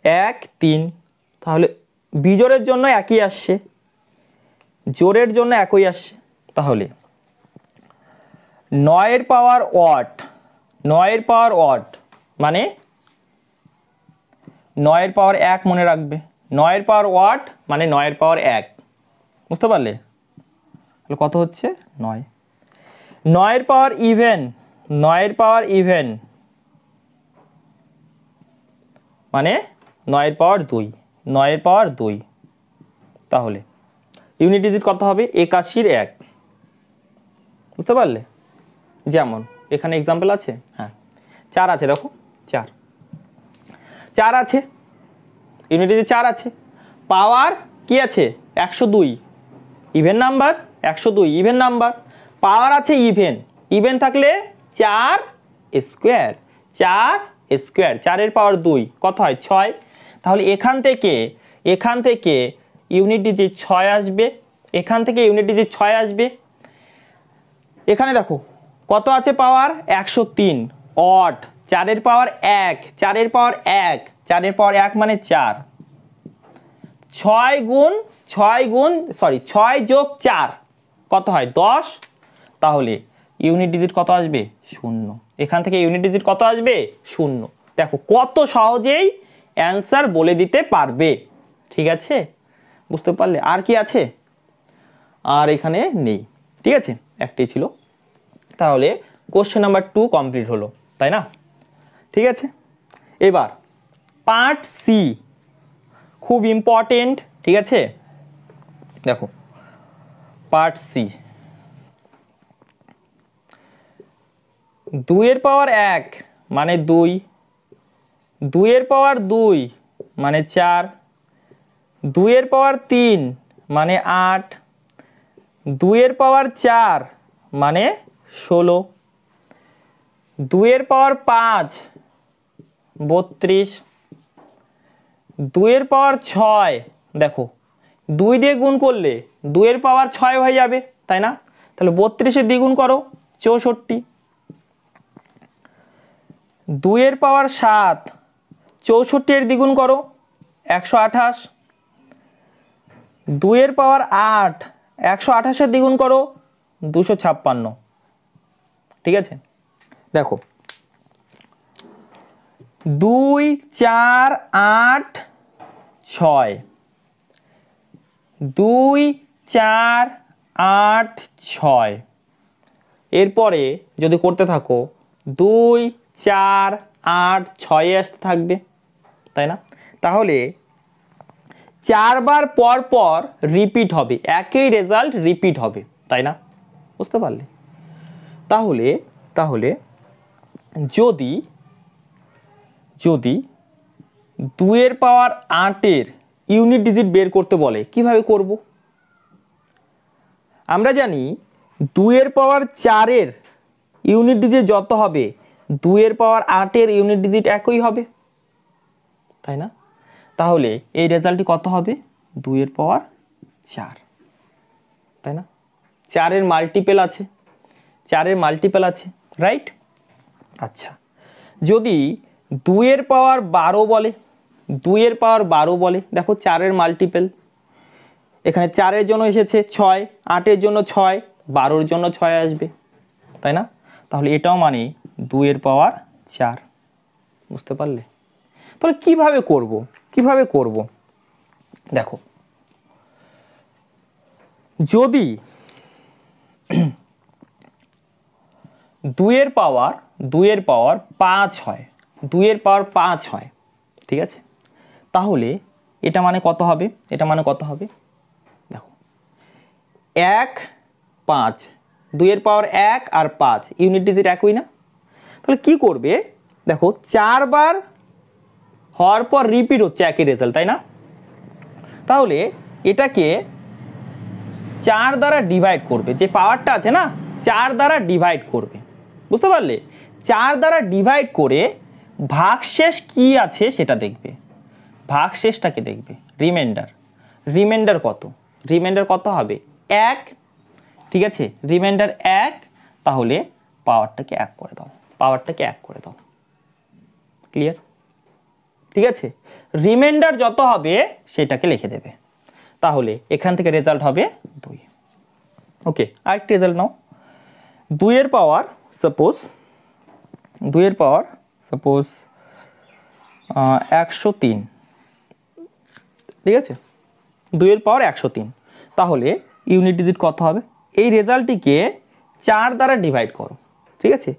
Speaker 1: 1 3, তাহলে বিজোড়ের জন্য একই আসছে, জোড়ের জন্য একই আসছে। তাহলে 9 এর পাওয়ার ওয়াট, 9 এর পাওয়ার ওয়াট মানে 9 এর পাওয়ার 1 মনে রাখবে, 9 এর পাওয়ার ওয়াট মানে 9 এর পাওয়ার 1, বুঝতে পারলে? তাহলে কত হচ্ছে 9। 9 এর পাওয়ার ইভেন, 9 এর পাওয়ার ইভেন মানে 9 এর পাওয়ার 2, 9 এর পাওয়ার 2। তাহলে ইউনিট ডিজিট কত হবে? 81 1, বুঝতে পারলে? যেমন এখানে এক্সাম্পল আছে, হ্যাঁ 4 আছে, দেখো 4 আছে, ইউনিট ডিজিট 4 আছে, পাওয়ার কি আছে 102, ইভেন নাম্বার 102 ইভেন নাম্বার, পাওয়ার আছে ইভেন, ইভেন থাকলে 4 স্কোয়ার, 4 স্কোয়ার, 4 এর পাওয়ার 2 কত হয় 6। তাহলে এখান থেকে ইউনিট ডিজিট 6 আসবে, এখান থেকে ইউনিট ডিজিট 6 আসবে। এখানে দেখো কত আছে পাওয়ার 103 অড, 4 এর পাওয়ার 1, 4 এর পাওয়ার 1, 4 এর পাওয়ার 1 মানে 4, 6 যোগ 4 কত হয় 10। তাহলে ইউনিট ডিজিট কত আসবে 0, এখান থেকে ইউনিট ডিজিট কত আসবে 0। দেখো কত সহজেই অ্যান্সার বলে দিতে পারবে, ঠিক আছে? বুঝতে পারলে? আর কি আছে? আর এখানে নেই, ঠিক আছে, একটাই ছিল। তাহলে কোশ্চেন নাম্বার 2 কমপ্লিট হলো, তাই না? ঠিক আছে, এবার পার্ট সি খুব ইম্পর্টেন্ট, ঠিক আছে? দেখো পার্ট সি, 2 এর পাওয়ার 1 মানে 2, 2 এর পাওয়ার 2 মানে 4, 2 এর পাওয়ার 3 মানে 8, 2 এর পাওয়ার 4 মানে 16, 2 এর পাওয়ার 5 32, 2 এর পাওয়ার 6, দেখো 2 দিয়ে গুণ করলে 2 এর পাওয়ার 6 হয়ে যাবে, তাই না? তাহলে 32 এর দ্বিগুণ করো 64, 2 এর পাওয়ার 7 64 এর দ্বিগুণ করো 128, 2 এর পাওয়ার 8 128 এর দ্বিগুণ করো 256, ঠিক আছে? দেখো 2 4 8 6, 2 4 8 6, এরপরে যদি করতে থাকো 2 4 8 6 আসতে থাকবে, তাই না? তাহলে 4 বার পর পর রিপিট হবে, একই রেজাল্ট রিপিট হবে, তাই না? বুঝতে পারলে? তাহলে যদি 2 এর পাওয়ার 8 এর ইউনিট ডিজিট বের করতে বলে কিভাবে করব? আমরা জানি 2 এর পাওয়ার 4 এর ইউনিট ডিজিট যত হবে 2 এর পাওয়ার 8 এর ইউনিট ডিজিট একই হবে, তাই না? তাহলে এই রেজাল্টটি কত হবে 2 এর পাওয়ার 4, তাই না? 4 এর মাল্টিপল আছে, 4 এর মাল্টিপল আছে, রাইট? আচ্ছা, যদি 2 এর পাওয়ার 12 বলে, 2 এর পাওয়ার 12 বলে, দেখো 4 এর মাল্টিপল, এখানে 4 এর জন্য এসেছে 6, 8 এর জন্য 6, 12 এর জন্য 6 আসবে, তাই না? তাহলে এটাও মানে 2 এর পাওয়ার 4, বুঝতে পারলে? তাহলে কিভাবে করব? দেখো যদি 2 এর পাওয়ার 5 হয়, 2 এর পাওয়ার 5 হয়, ঠিক আছে? তাহলে এটা মানে কত হবে? দেখো 1 5, 2 এর পাওয়ার 1 আর 5 ইউনিট ডিজিট একই না? তাহলে কি করবে? দেখো 4 বার হওয়ার পর রিপিট হচ্ছে একই রেজাল্ট, তাই না? তাহলে এটাকে 4 দ্বারা ডিভাইড করবে, যে পাওয়ারটা আছে না 4 দ্বারা ডিভাইড করবে, বুঝতে পারলে? 4 দ্বারা ডিভাইড করে ভাগশেষ কি আছে সেটা দেখবে, ভাগশেষটাকে দেখবে। রিমাইন্ডার কত, রিমাইন্ডার কত হবে 1, ঠিক আছে, রিমাইন্ডার 1, তাহলে পাওয়ারটাকে 1 করে দাও, পাওয়ারটাকে 1 করে দাও। ক্লিয়ার? ঠিক আছে, রিমাইন্ডার যত হবে সেটাকে লিখে দেবে, তাহলে এখান থেকে রেজাল্ট হবে 2। ওকে, আরেকটি রেজাল্ট নাও। 2 এর পাওয়ার সাপোজ 103, ঠিক আছে, 2 এর পাওয়ার 103, তাহলে ইউনিট ডিজিট কত হবে? এই রেজাল্টটিকে 4 দ্বারা ডিভাইড করো, ঠিক আছে,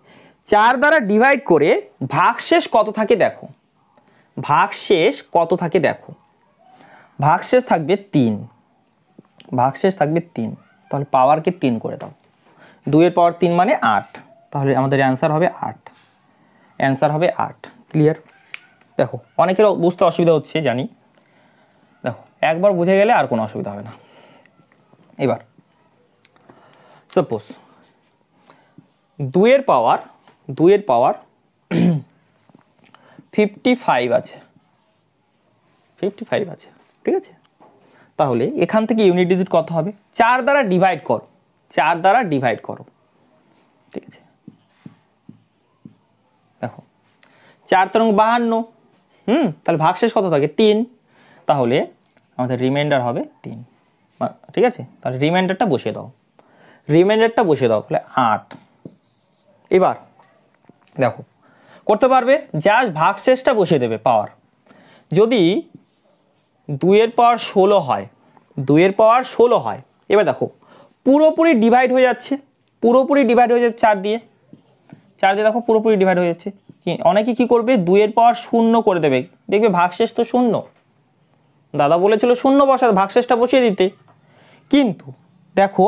Speaker 1: 4 দ্বারা ডিভাইড করে ভাগশেষ কত থাকে দেখো, ভাগশেষ কত থাকে দেখো, ভাগশেষ থাকবে 3, ভাগশেষ থাকবে 3, তাহলে পাওয়ারকে 3 করে দাও। 2 এর পাওয়ার 3 মানে 8, তাহলে আমাদের অ্যান্সার হবে 8, অ্যান্সার হবে 8। ক্লিয়ার? দেখো অনেকের বুঝতে অসুবিধা হচ্ছে জানি, দেখো একবার বুঝে গেলে আর কোনো অসুবিধা হবে না। এবার সাপোজ 2 এর পাওয়ার 55 আছে, 55 আছে, ঠিক আছে, তাহলে এখান থেকে ইউনিট ডিজিট কত হবে? 4 দ্বারা ডিভাইড করো, 4 দ্বারা ডিভাইড করো, ঠিক আছে, দেখো 4 তরং 52, তাহলে ভাগশেষ কত থাকে 3, তাহলে আমাদের রিমাইন্ডার হবে 3, ঠিক আছে, তাহলে রিমাইন্ডারটা বসিয়ে দাও, রিমাইন্ডারটা বসিয়ে দাও, তাহলে 8। এবার দেখো করতে পারবে, জাস্ট ভাগশেষটা বসিয়ে দেবে পাওয়ার। যদি 2 এর পাওয়ার 16 হয়, 2 এর পাওয়ার 16 হয়, এবার দেখো পুরোপুরি ডিভাইড হয়ে যাচ্ছে, পুরোপুরি ডিভাইড হয়ে যাচ্ছে 4 দিয়ে, 4 দিয়ে দেখো পুরোপুরি ডিভাইড হয়ে যাচ্ছে। অনেকে কি করবে 2 এর পাওয়ার 0 করে দেবে, দেখবে ভাগশেষ তো 0, দাদা বলেছিল 0 বসাতে, ভাগশেষটা বসিয়ে দিতে, কিন্তু দেখো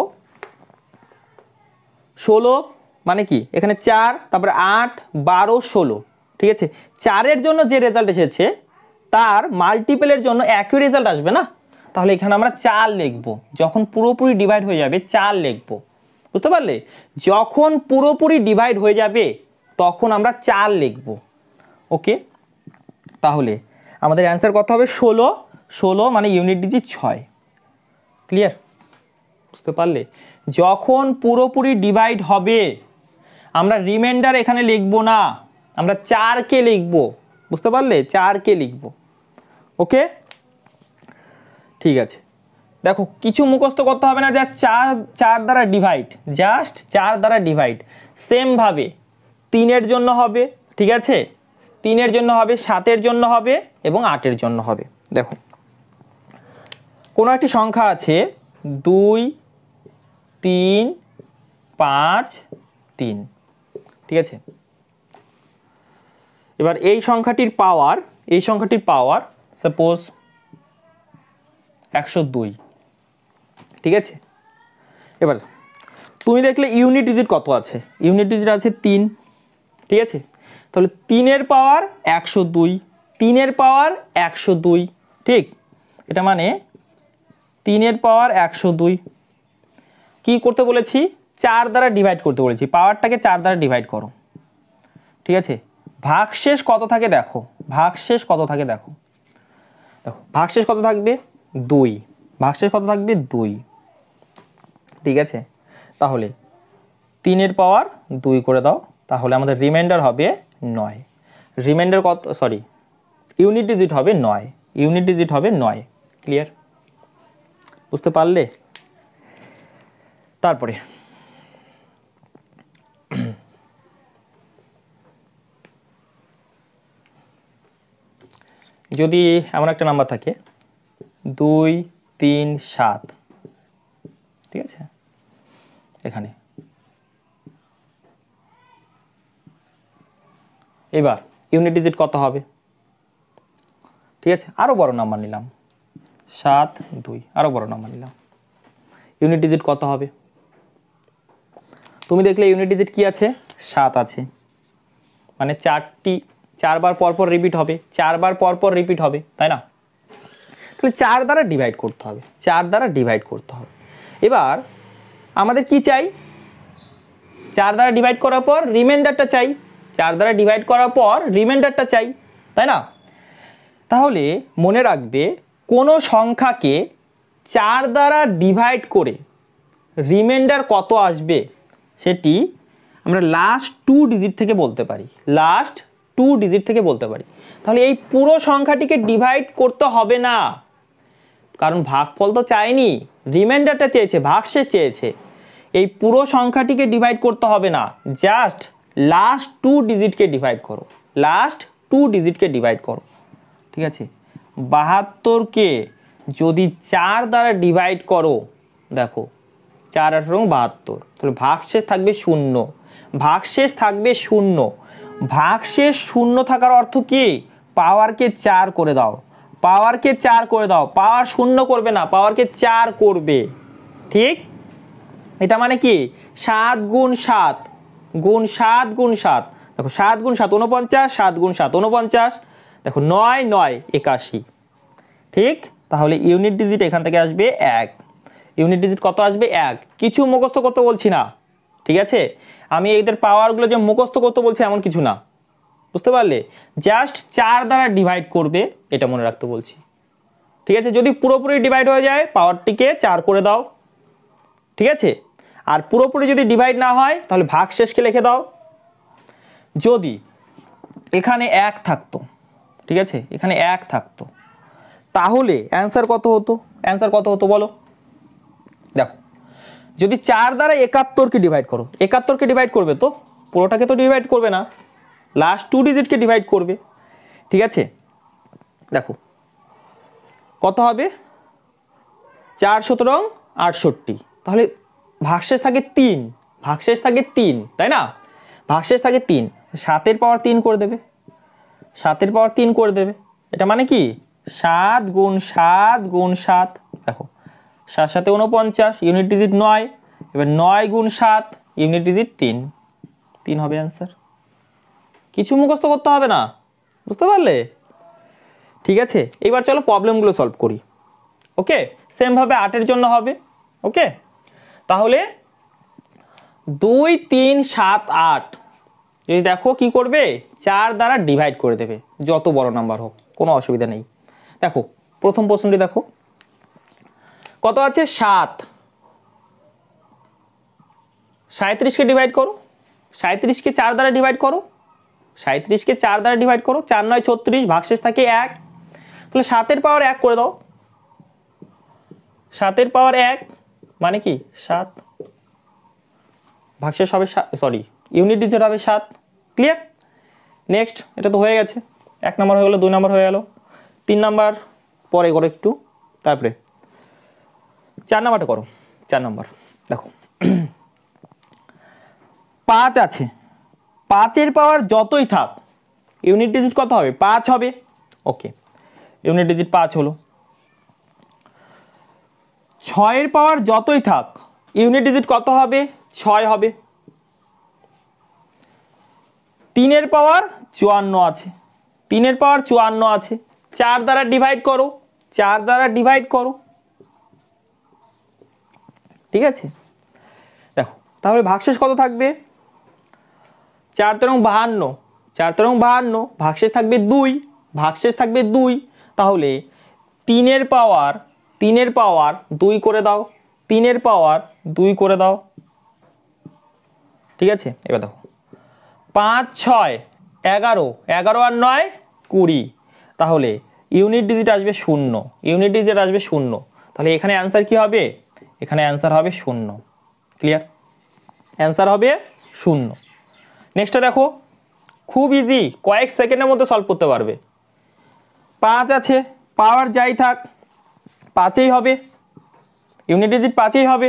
Speaker 1: 16 মানে কি এখানে 4, তারপরে 8, 12, 16, ঠিক আছে, 4 এর জন্য যে রেজাল্ট এসেছে তার মাল্টিপলের জন্য একই রেজাল্ট আসবে না, তাহলে এখানে আমরা 4 লিখব, যখন পুরোপুরি ডিভাইড হয়ে যাবে 4 লিখব, বুঝতে পারলে? যখন পুরোপুরি ডিভাইড হয়ে যাবে তখন আমরা 4 লিখব। ওকে, তাহলে আমাদের অ্যান্সার কত হবে? 16, 16 মানে ইউনিট ডিজিট 6। ক্লিয়ার? বুঝতে পারলে? যখন পুরোপুরি ডিভাইড হবে আমরা রিমাইন্ডার এখানে লিখব না, আমরা 4 কে লিখব, বুঝতে পারলে? 4 কে লিখব। ওকে, ঠিক আছে, দেখো কিছু মুখস্থ করতে হবে না, যা 4 দ্বারা ডিভাইড, জাস্ট 4 দ্বারা ডিভাইড। সেম ভাবে 3 এর জন্য হবে, ঠিক আছে, 3 এর জন্য হবে, 7 এর জন্য হবে এবং 8 এর জন্য হবে। দেখো কোনো একটি সংখ্যা আছে 2, 3, 5, 3, ঠিক আছে, এবার এই সংখ্যাটির পাওয়ার সাপোজ 102, ঠিক আছে, এবার তুমি দেখলে ইউনিট ডিজিট কত আছে, ইউনিট ডিজিট আছে 3, ঠিক আছে, তাহলে 3 এর পাওয়ার 102, 3 এর পাওয়ার 102, ঠিক, এটা মানে 3 এর পাওয়ার 102, কি করতে বলেছি? 4 দ্বারা ডিভাইড করতে বলেছি, পাওয়ারটাকে 4 দ্বারা ডিভাইড করো, ঠিক আছে, ভাগশেষ কত থাকে দেখো, ভাগশেষ কত থাকে দেখো, দেখো ভাগশেষ কত থাকবে 2, ভাগশেষ কত থাকবে 2, ঠিক আছে, তাহলে 3 এর পাওয়ার 2 করে দাও, তাহলে আমাদের রিমাইন্ডার হবে 9, রিমাইন্ডার কত, সরি ইউনিট ডিজিট হবে 9, ইউনিট ডিজিট হবে 9। ক্লিয়ার? বুঝতে পারলে? তারপরে যদি এমন একটা নাম্বার থাকে 2, 3, 7, ঠিক আছে, এখানে এবার ইউনিট ডিজিট কত হবে? ঠিক আছে, আরো বড় নাম্বার নিলাম 7, 2, আরো বড় নাম্বার নিলাম, ইউনিট ডিজিট কত হবে? তুমি দেখলে ইউনিট ডিজিট কি আছে? 7 আছে, মানে 4 বার পরপর রিপিট হবে, 4 বার পরপর রিপিট হবে, তাই না? তাহলে 4 দ্বারা ডিভাইড করতে হবে, 4 দ্বারা ডিভাইড করতে হবে। এবার আমাদের কি চাই? 4 দ্বারা ডিভাইড করার পর রিমাইন্ডারটা চাই, 4 দ্বারা ডিভাইড করার পর রিমাইন্ডারটা চাই, তাই না? তাহলে মনে রাখবে কোনো সংখ্যাকে 4 দ্বারা ডিভাইড করে রিমাইন্ডার কত আসবে সেটি আমরা লাস্ট 2 ডিজিট থেকে বলতে পারি, লাস্ট 2 ডিজিট থেকে বলতে পারি। তাহলে এই পুরো সংখ্যাটিকে ডিভাইড করতে হবে না, কারণ ভাগফল তো চায়নি, রিমাইন্ডারটা চেয়েছে, ভাগশেষ চেয়েছে। এই পুরো সংখ্যাটিকে ডিভাইড করতে হবে না, জাস্ট লাস্ট 2 ডিজিটকে ডিভাইড করো, লাস্ট 2 ডিজিটকে ডিভাইড করো। ঠিক আছে, 72কে যদি 4 দ্বারা ডিভাইড করো, দেখো 4 8 72, তাহলে ভাগশেষ থাকবে 0, ভাগশেষ থাকবে 0। ভাগশেষ 0 থাকার অর্থ কি? পাওয়ারকে 4 করে দাও, পাওয়ারকে 4 করে দাও, পাওয়ার 0 করবে না, পাওয়ারকে 4 করবে। ঠিক, এটা মানে কি 7 গুণ 7 গুণ 7 গুণ 7, দেখো 7 গুণ 7 49, 7 গুণ 7 49, দেখো 9 9 81। ঠিক, তাহলে ইউনিট ডিজিট এখান থেকে আসবে 1, ইউনিট ডিজিট কত আসবে? 1। কিছু মুখস্থ করতে বলছি না, ঠিক আছে? আমি এদের পাওয়ারগুলো যে মুখস্থ করতে বলছি এমন কিছু না, বুঝতে পারলে? জাস্ট 4 দ্বারা ডিভাইড করবে, এটা মনে রাখতে বলছি। ঠিক আছে, যদি পুরোপুরি ডিভাইড হয়ে যায় পাওয়ারটিকে 4 করে দাও, ঠিক আছে? আর পুরোপুরি যদি ডিভাইড না হয় তাহলে ভাগশেষকে লিখে দাও। যদি এখানে 1 থাকতো, ঠিক আছে, এখানে 1 থাকতো, তাহলে অ্যান্সার কত হতো? অ্যান্সার কত হতো বলো? দেখো, যদি 4 দ্বারা 71কে ডিভাইড করো, 71কে ডিভাইড করবে তো, পুরোটাকে তো ডিভাইড করবে না, লাস্ট 2 ডিজিটকে ডিভাইড করবে। ঠিক আছে, দেখো কত হবে? 4 17 68, তাহলে ভাগশেষ থাকে 3, ভাগশেষ থাকে 3, তাই না? ভাগশেষ থাকে 3, 7-এর পাওয়ার 3 করে দেবে, 7-এর পাওয়ার 3 করে দেবে। এটা মানে কি 7 গুণ 7 গুণ 7, দেখো 7 7 49, ইউনিট ডিজিট 9, এবার 9 গুণ 7, ইউনিট ডিজিট 3, 3 হবে অ্যান্সার। কিছু মুখস্থ করতে হবে না, বুঝতে পারলে? ঠিক আছে, এবার চলো প্রবলেমগুলো সলভ করি। ওকে, সেমভাবে 8-এর জন্য হবে। ওকে, তাহলে 2 3 7 8 যদি দেখো কি করবে, 4 দ্বারা ডিভাইড করে দেবে, যত বড় নাম্বার হোক, কোনো অসুবিধা নেই। দেখো প্রথম প্রশ্নটি দেখো, কত আছে? 7, 37কে ডিভাইড করো, 37কে 4 দ্বারা ডিভাইড করো, 37কে 4 দ্বারা ডিভাইড করো, 4 9 36, ভাগশেষ থাকে 1, তাহলে 7-এর পাওয়ার 1 করে দাও, 7-এর পাওয়ার 1 মানে কি 7, ভাগশেষ হবে, সরি ইউনিট ডিজিট হবে 7। ক্লিয়ার? নেক্সট, এটা তো হয়ে গেছে, 1 নাম্বার হয়ে গেল, 2 নাম্বার হয়ে গেল, 3 নাম্বার পরে করো একটু, তারপরে 4 নাম্বারটা করো। 4 নাম্বার দেখো 5 আছে, 5-এর পাওয়ার যতই থাক ইউনিট ডিজিট কত হবে? 5 হবে। ওকে, ইউনিট ডিজিট 5 হলো। 6-এর পাওয়ার যতই থাক ইউনিট ডিজিট কত হবে? 6 হবে। 3-এর পাওয়ার 54 আছে, 3-এর পাওয়ার 54 আছে, 4 দ্বারা ডিভাইড করো, 4 দ্বারা ডিভাইড করো। ঠিক আছে, দেখো তাহলে ভাগশেষ কত থাকবে? 4 তেরং 52, 4 তেরং 52, ভাগশেষ থাকবে 2, ভাগশেষ থাকবে 2, তাহলে 3-এর পাওয়ার 2 করে দাও, 3-এর পাওয়ার 2 করে দাও। ঠিক আছে, এবার দেখো 5 6 11, 11 আর 9 20, তাহলে ইউনিট ডিজিট আসবে 0, ইউনিট ডিজিট আসবে 0, তাহলে এখানে অ্যান্সার কি হবে? এখানে অ্যান্সার হবে 0। ক্লিয়ার? অ্যান্সার হবে 0। নেক্সটটা দেখো, খুব ইজি, কয়েক সেকেন্ডের মধ্যে সলভ করতে পারবে। 5 আছে, পাওয়ার যাই থাক 5এই হবে, ইউনিট ডিজিট 5এই হবে।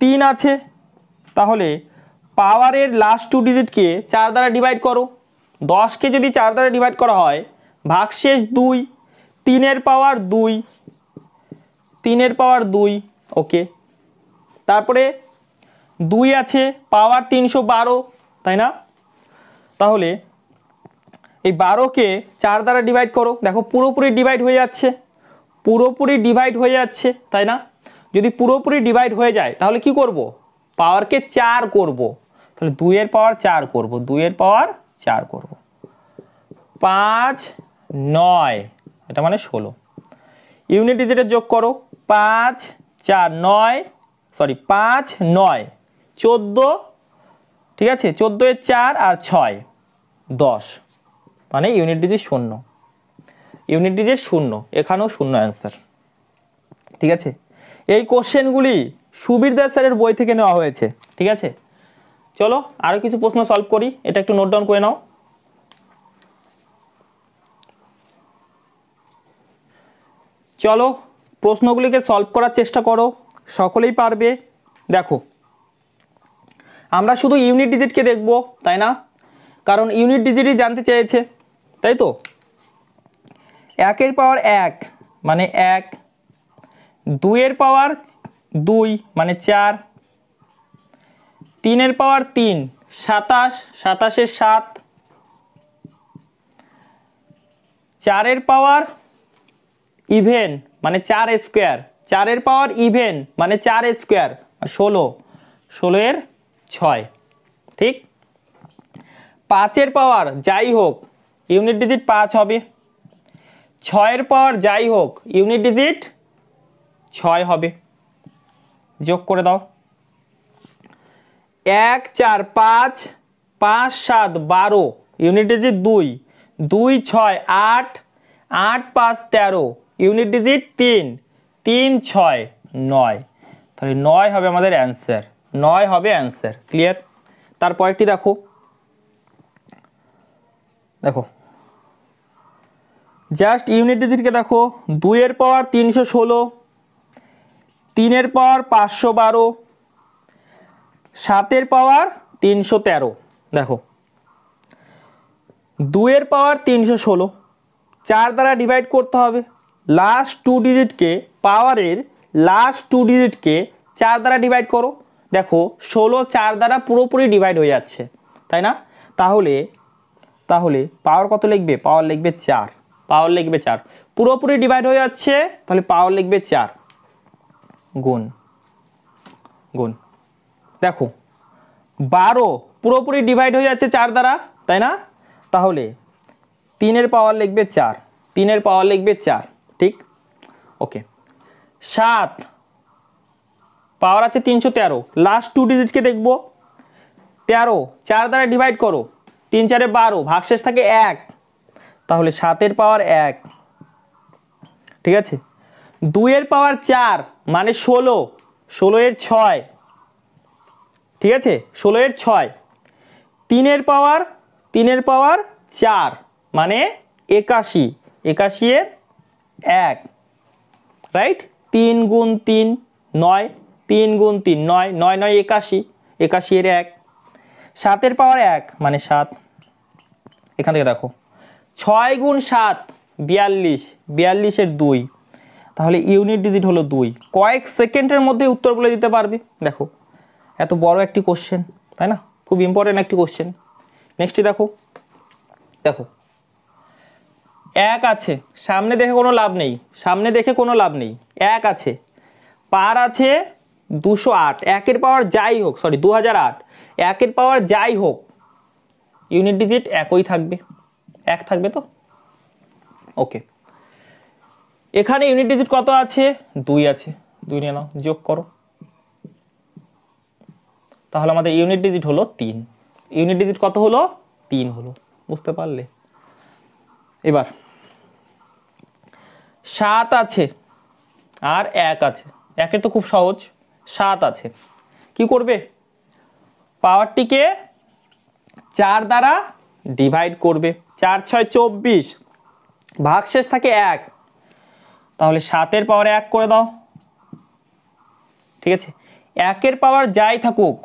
Speaker 1: 3 আছে, তাহলে পাওয়ারের লাস্ট 2 ডিজিটকে 4 দ্বারা ডিভাইড করো, 10কে যদি 4 দ্বারা ডিভাইড করা হয় ভাগশেষ 2, 3-এর পাওয়ার 2, 3-এর পাওয়ার 2। ওকে, তারপরে 2 আছে, পাওয়ার 312, তাই না? তাহলে এই 12কে 4 দ্বারা ডিভাইড করো, দেখো পুরোপুরি ডিভাইড হয়ে যাচ্ছে, পুরোপুরি ডিভাইড হয়ে যাচ্ছে, তাই না? যদি পুরোপুরি ডিভাইড হয়ে যায় তাহলে কি করব? পাওয়ারকে 4 করব, তাহলে 2-এর পাওয়ার 4 করব, 2-এর পাওয়ার 4 করব 5 9 এটা মানে 16 ইউনিট ডিজিটের যোগ করো 5 4 9 সরি 5 9 14 ঠিক আছে 14 এর 4 আর 6 10 মানে ইউনিট ডিজিট 0 ইউনিট ডিজিট 0 এখানেও 0 অ্যান্সার ঠিক আছে এই কোশ্চেনগুলি সুবীর দাস স্যারের বই থেকে নেওয়া হয়েছে ঠিক আছে চলো আরো কিছু প্রশ্ন সলভ করি এটা একটু নোট ডাউন করে নাও চলো প্রশ্নগুলিকে সলভ করার চেষ্টা করো সকলেই পারবে দেখো আমরা শুধু ইউনিট ডিজিটকে দেখব তাই না কারণ ইউনিট ডিজিটই জানতে চেয়েছে তাই তো 1 এর পাওয়ার 1 মানে 1 2 এর পাওয়ার 2 মানে 4 3 এর পাওয়ার 3 27 27 এর 7 4 এর পাওয়ার ইভেন মানে 4 স্কয়ার 4 এর পাওয়ার ইভেন মানে 4 স্কয়ার আর 16 16 এর 6 ঠিক 5 এর পাওয়ার যাই হোক ইউনিট ডিজিট 5 হবে 6 এর পাওয়ার যাই হোক ইউনিট ডিজিট 6 হবে যোগ করে দাও 1 4 5 5 7 12 ইউনিট ডিজিট 2 2 6 8 8 5 13 ইউনিট ডিজিট 3 3 6 9 তাহলে 9 হবে আমাদের অ্যান্সার 9 হবে অ্যান্সার ক্লিয়ার তারপরটি দেখো দেখো জাস্ট ইউনিট ডিজিটকে দেখো 2 এর পাওয়ার 316 3 এর পাওয়ার 512 7 এর পাওয়ার 313 দেখো 2 এর পাওয়ার 316 4 দ্বারা ডিভাইড করতে হবে লাস্ট 2 ডিজিটকে পাওয়ারের লাস্ট 2 ডিজিটকে 4 দ্বারা ডিভাইড করো দেখো 16 4 দ্বারা পুরোপুরি ডিভাইড হয়ে যাচ্ছে তাই না তাহলে তাহলে পাওয়ার কত লিখবে পাওয়ার লিখবে 4 পাওয়ার লিখবে 4 পুরোপুরি ডিভাইড হয়ে যাচ্ছে তাহলে পাওয়ার লিখবে 4 গুণ গুণ দেখো 12 পুরোপুরি ডিভাইড হয়ে যাচ্ছে 4 দ্বারা তাই না তাহলে 3 এর পাওয়ার লিখবে 4 3 এর পাওয়ার লিখবে 4 ঠিক ওকে 7 পাওয়ার আছে 313 লাস্ট 2 ডিজিটকে দেখব 13 4 দ্বারা ডিভাইড করো 3 4 এ 12 ভাগশেষ থাকে 1 তাহলে 7 এর পাওয়ার 1 ঠিক আছে 2 এর পাওয়ার 4 মানে 16 16 এর 6 ঠিক আছে 16 এর 6 3 এর পাওয়ার 4 মানে 81 81 এর 1 রাইট 3 গুণ 3 9 3 গুণ 3 9 9 9 81 81 এর 1 7 এর পাওয়ার 1 মানে 7 এখান থেকে দেখো 6 গুণ 7 42 42 এর 2 তাহলে ইউনিট ডিজিট হলো 2 কয়েক সেকেন্ডের মধ্যে উত্তর বলে দিতে পারবে দেখো এত বড় একটি কোশ্চেন তাই না খুব ইম্পর্টেন্ট একটি কোশ্চেন নেক্সট দেখো দেখো 1 আছে সামনে দেখে কোনো লাভ নেই সামনে দেখে কোনো লাভ নেই 1 আছে পার আছে 208 1 এর পাওয়ার যাই হোক সরি 2008 1 এর পাওয়ার যাই হোক ইউনিট ডিজিট একই থাকবে 1 থাকবে তো ওকে এখানে ইউনিট ডিজিট কত আছে 2 আছে 2 নিয়ে নাও যোগ করো তাহলে আমাদের ইউনিট ডিজিট হলো 3 ইউনিট ডিজিট কত হলো 3 হলো বুঝতে পারলে এবার 7 আছে আর 1 আছে 1 এর তো খুব সহজ 7 আছে কি করবে পাওয়ারটিকে 4 দ্বারা ডিভাইড করবে 4 6 24 ভাগশেষ থাকে 1 তাহলে 7 এর পাওয়ার 1 করে দাও ঠিক আছে 1 এর পাওয়ার যাই থাকুক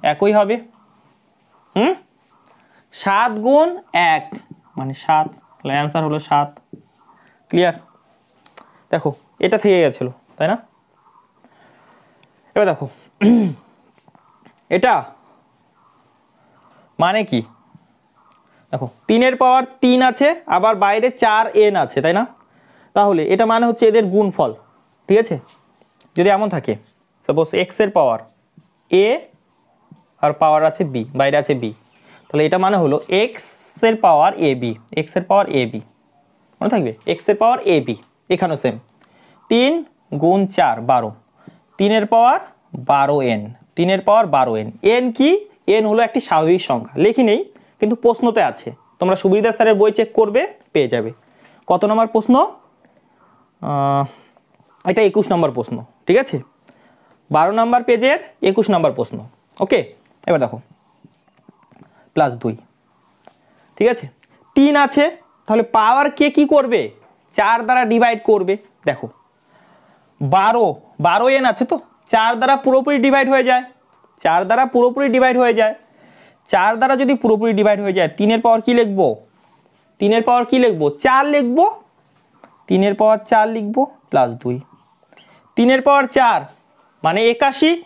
Speaker 1: একই হবে 7 গুণ 1 মানে 7 তাহলে অ্যান্সার হলো 7 ক্লিয়ার দেখো এটা থেকে গেছিল তাই না এবার দেখো এটা মানে কি দেখো 3 এর পাওয়ার 3 আছে আবার বাইরে 4n আছে তাই না তাহলে এটা মানে হচ্ছে এদের গুণফল ঠিক আছে যদি এমন থাকে সাপোজ x এর পাওয়ার a আর পাওয়ার আছে b বাইরে আছে b তাহলে এটা মানে হলো এক্স এর পাওয়ার এ বি, এক্স এর পাওয়ার এ বি মনে থাকবে, এক্স এর পাওয়ার এ বি। এখানেও সেম, 3 গুণ 4 12, 3 এর পাওয়ার 12n, 3 এর পাওয়ার 12n। এন কি? এন হলো একটি স্বাভাবিক সংখ্যা, লিখি নেই কিন্তু প্রশ্নতে আছে, তোমরা সুবিধা স্যারের বই চেক করবে পেয়ে যাবে। কত নম্বর প্রশ্ন? এটা 21 নম্বর প্রশ্ন, ঠিক আছে, 12 নম্বর পেজের 21 নম্বর প্রশ্ন। ওকে, এবার দেখো +2, ঠিক আছে, 3 আছে, তাহলে পাওয়ার কে কি করবে? 4 দ্বারা ডিভাইড করবে। দেখো 12n আছে তো 4 দ্বারা পুরোপুরি ডিভাইড হয়ে যায়, 4 দ্বারা পুরোপুরি ডিভাইড হয়ে যায়। 4 দ্বারা যদি পুরোপুরি ডিভাইড হয়ে যায়, 3 এর পাওয়ার কি লিখবো? 3 এর পাওয়ার কি লিখবো? 4 লিখবো। 3 এর পাওয়ার 4 লিখবো +2, 3 এর পাওয়ার 4 মানে 81,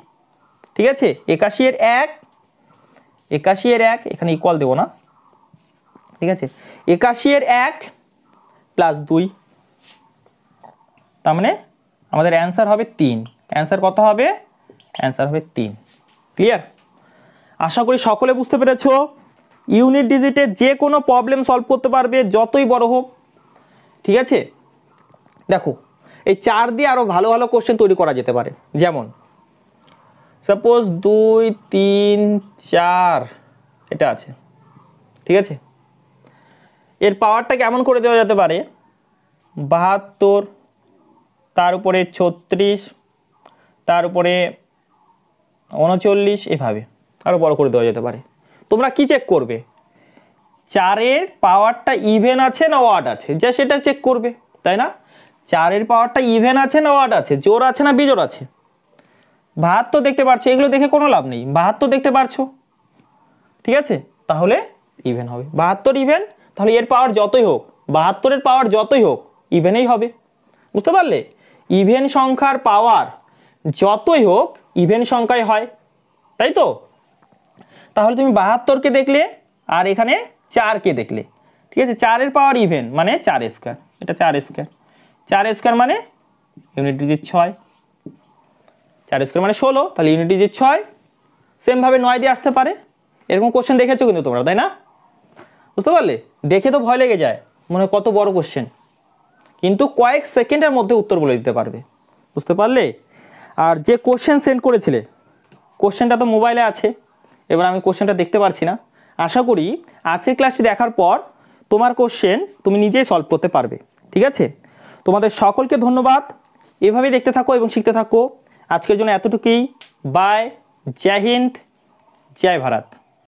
Speaker 1: ঠিক আছে, 81 এর 1, 81 এর 1 এখানে ইকুয়াল দেবো না, ঠিক আছে, 81 এর 1 +2, তার মানে আমাদের অ্যান্সার হবে 3। অ্যান্সার কত হবে? অ্যান্সার হবে 3। ক্লিয়ার? আশা করি সকলে বুঝতে পেরেছো। ইউনিট ডিজিটে যে কোনো প্রবলেম সলভ করতে পারবে, যতই বড় হোক, ঠিক আছে। দেখো এই 4 দিয়ে আরও ভালো ভালো কোশ্চেন তৈরি করা যেতে পারে। যেমন সাপোজ 2 3 4 এটা আছে, ঠিক আছে, এর পাওয়ারটা কেমন করে দেওয়া যেতে পারে? 72, তার উপরে 36, তার উপরে 39, এভাবে আরও বড় করে দেওয়া যেতে পারে। তোমরা কি চেক করবে? 4-এর পাওয়ারটা ইভেন আছে না ওয়াড আছে, যা সেটা চেক করবে, তাই না? 4-এর পাওয়ারটা ইভেন আছে না ওয়াড আছে, জোড় আছে না বিজোড় আছে? 72 দেখতে পারছো, এগুলো দেখে কোনো লাভ নেই, 72 দেখতে পারছো, ঠিক আছে, তাহলে ইভেন হবে। 72 ইভেন, তাহলে এর পাওয়ার যতই হোক, 72-এর পাওয়ার যতই হোক ইভেনই হবে। বুঝতে পারলে? ইভেন সংখ্যার পাওয়ার যতই হোক ইভেন সংখ্যায় হয়, তাই তো? তাহলে তুমি 72কে দেখলে আর এখানে 4কে দেখলে, ঠিক আছে, 4-এর পাওয়ার ইভেন মানে 4 স্কোয়ার, এটা 4 স্কোয়ার, 4 স্কোয়ার মানে ইউনিট ডিজিট 6, 4 স্কোয়ার মানে 16, তাহলে ইউনিট ডিজিট 6। সেমভাবে 9 দিয়ে আসতে পারে। এরকম কোশ্চেন দেখেছো কিন্তু তোমরা, তাই না? বুঝতে পারলে? দেখে তো ভয় লেগে যায়, মনে হয় কত বড় কোশ্চেন, কিন্তু কয়েক সেকেন্ডের মধ্যে উত্তর বলে দিতে পারবে। বুঝতে পারলে? আর যে কোশ্চেন সেন্ড করেছিলে, কোশ্চেনটা তো মোবাইলে আছে, এবার আমি কোশ্চেনটা দেখতে পারছি না। আশা করি আজকের ক্লাসটি দেখার পর তোমার কোশ্চেন তুমি নিজেই সলভ করতে পারবে, ঠিক আছে। তোমাদের সকলকে ধন্যবাদ, এভাবেই দেখতে থাকো এবং শিখতে থাকো। আজকের জন্য এতটুকুই। বাই, জয় হিন্দ, জয় ভারত।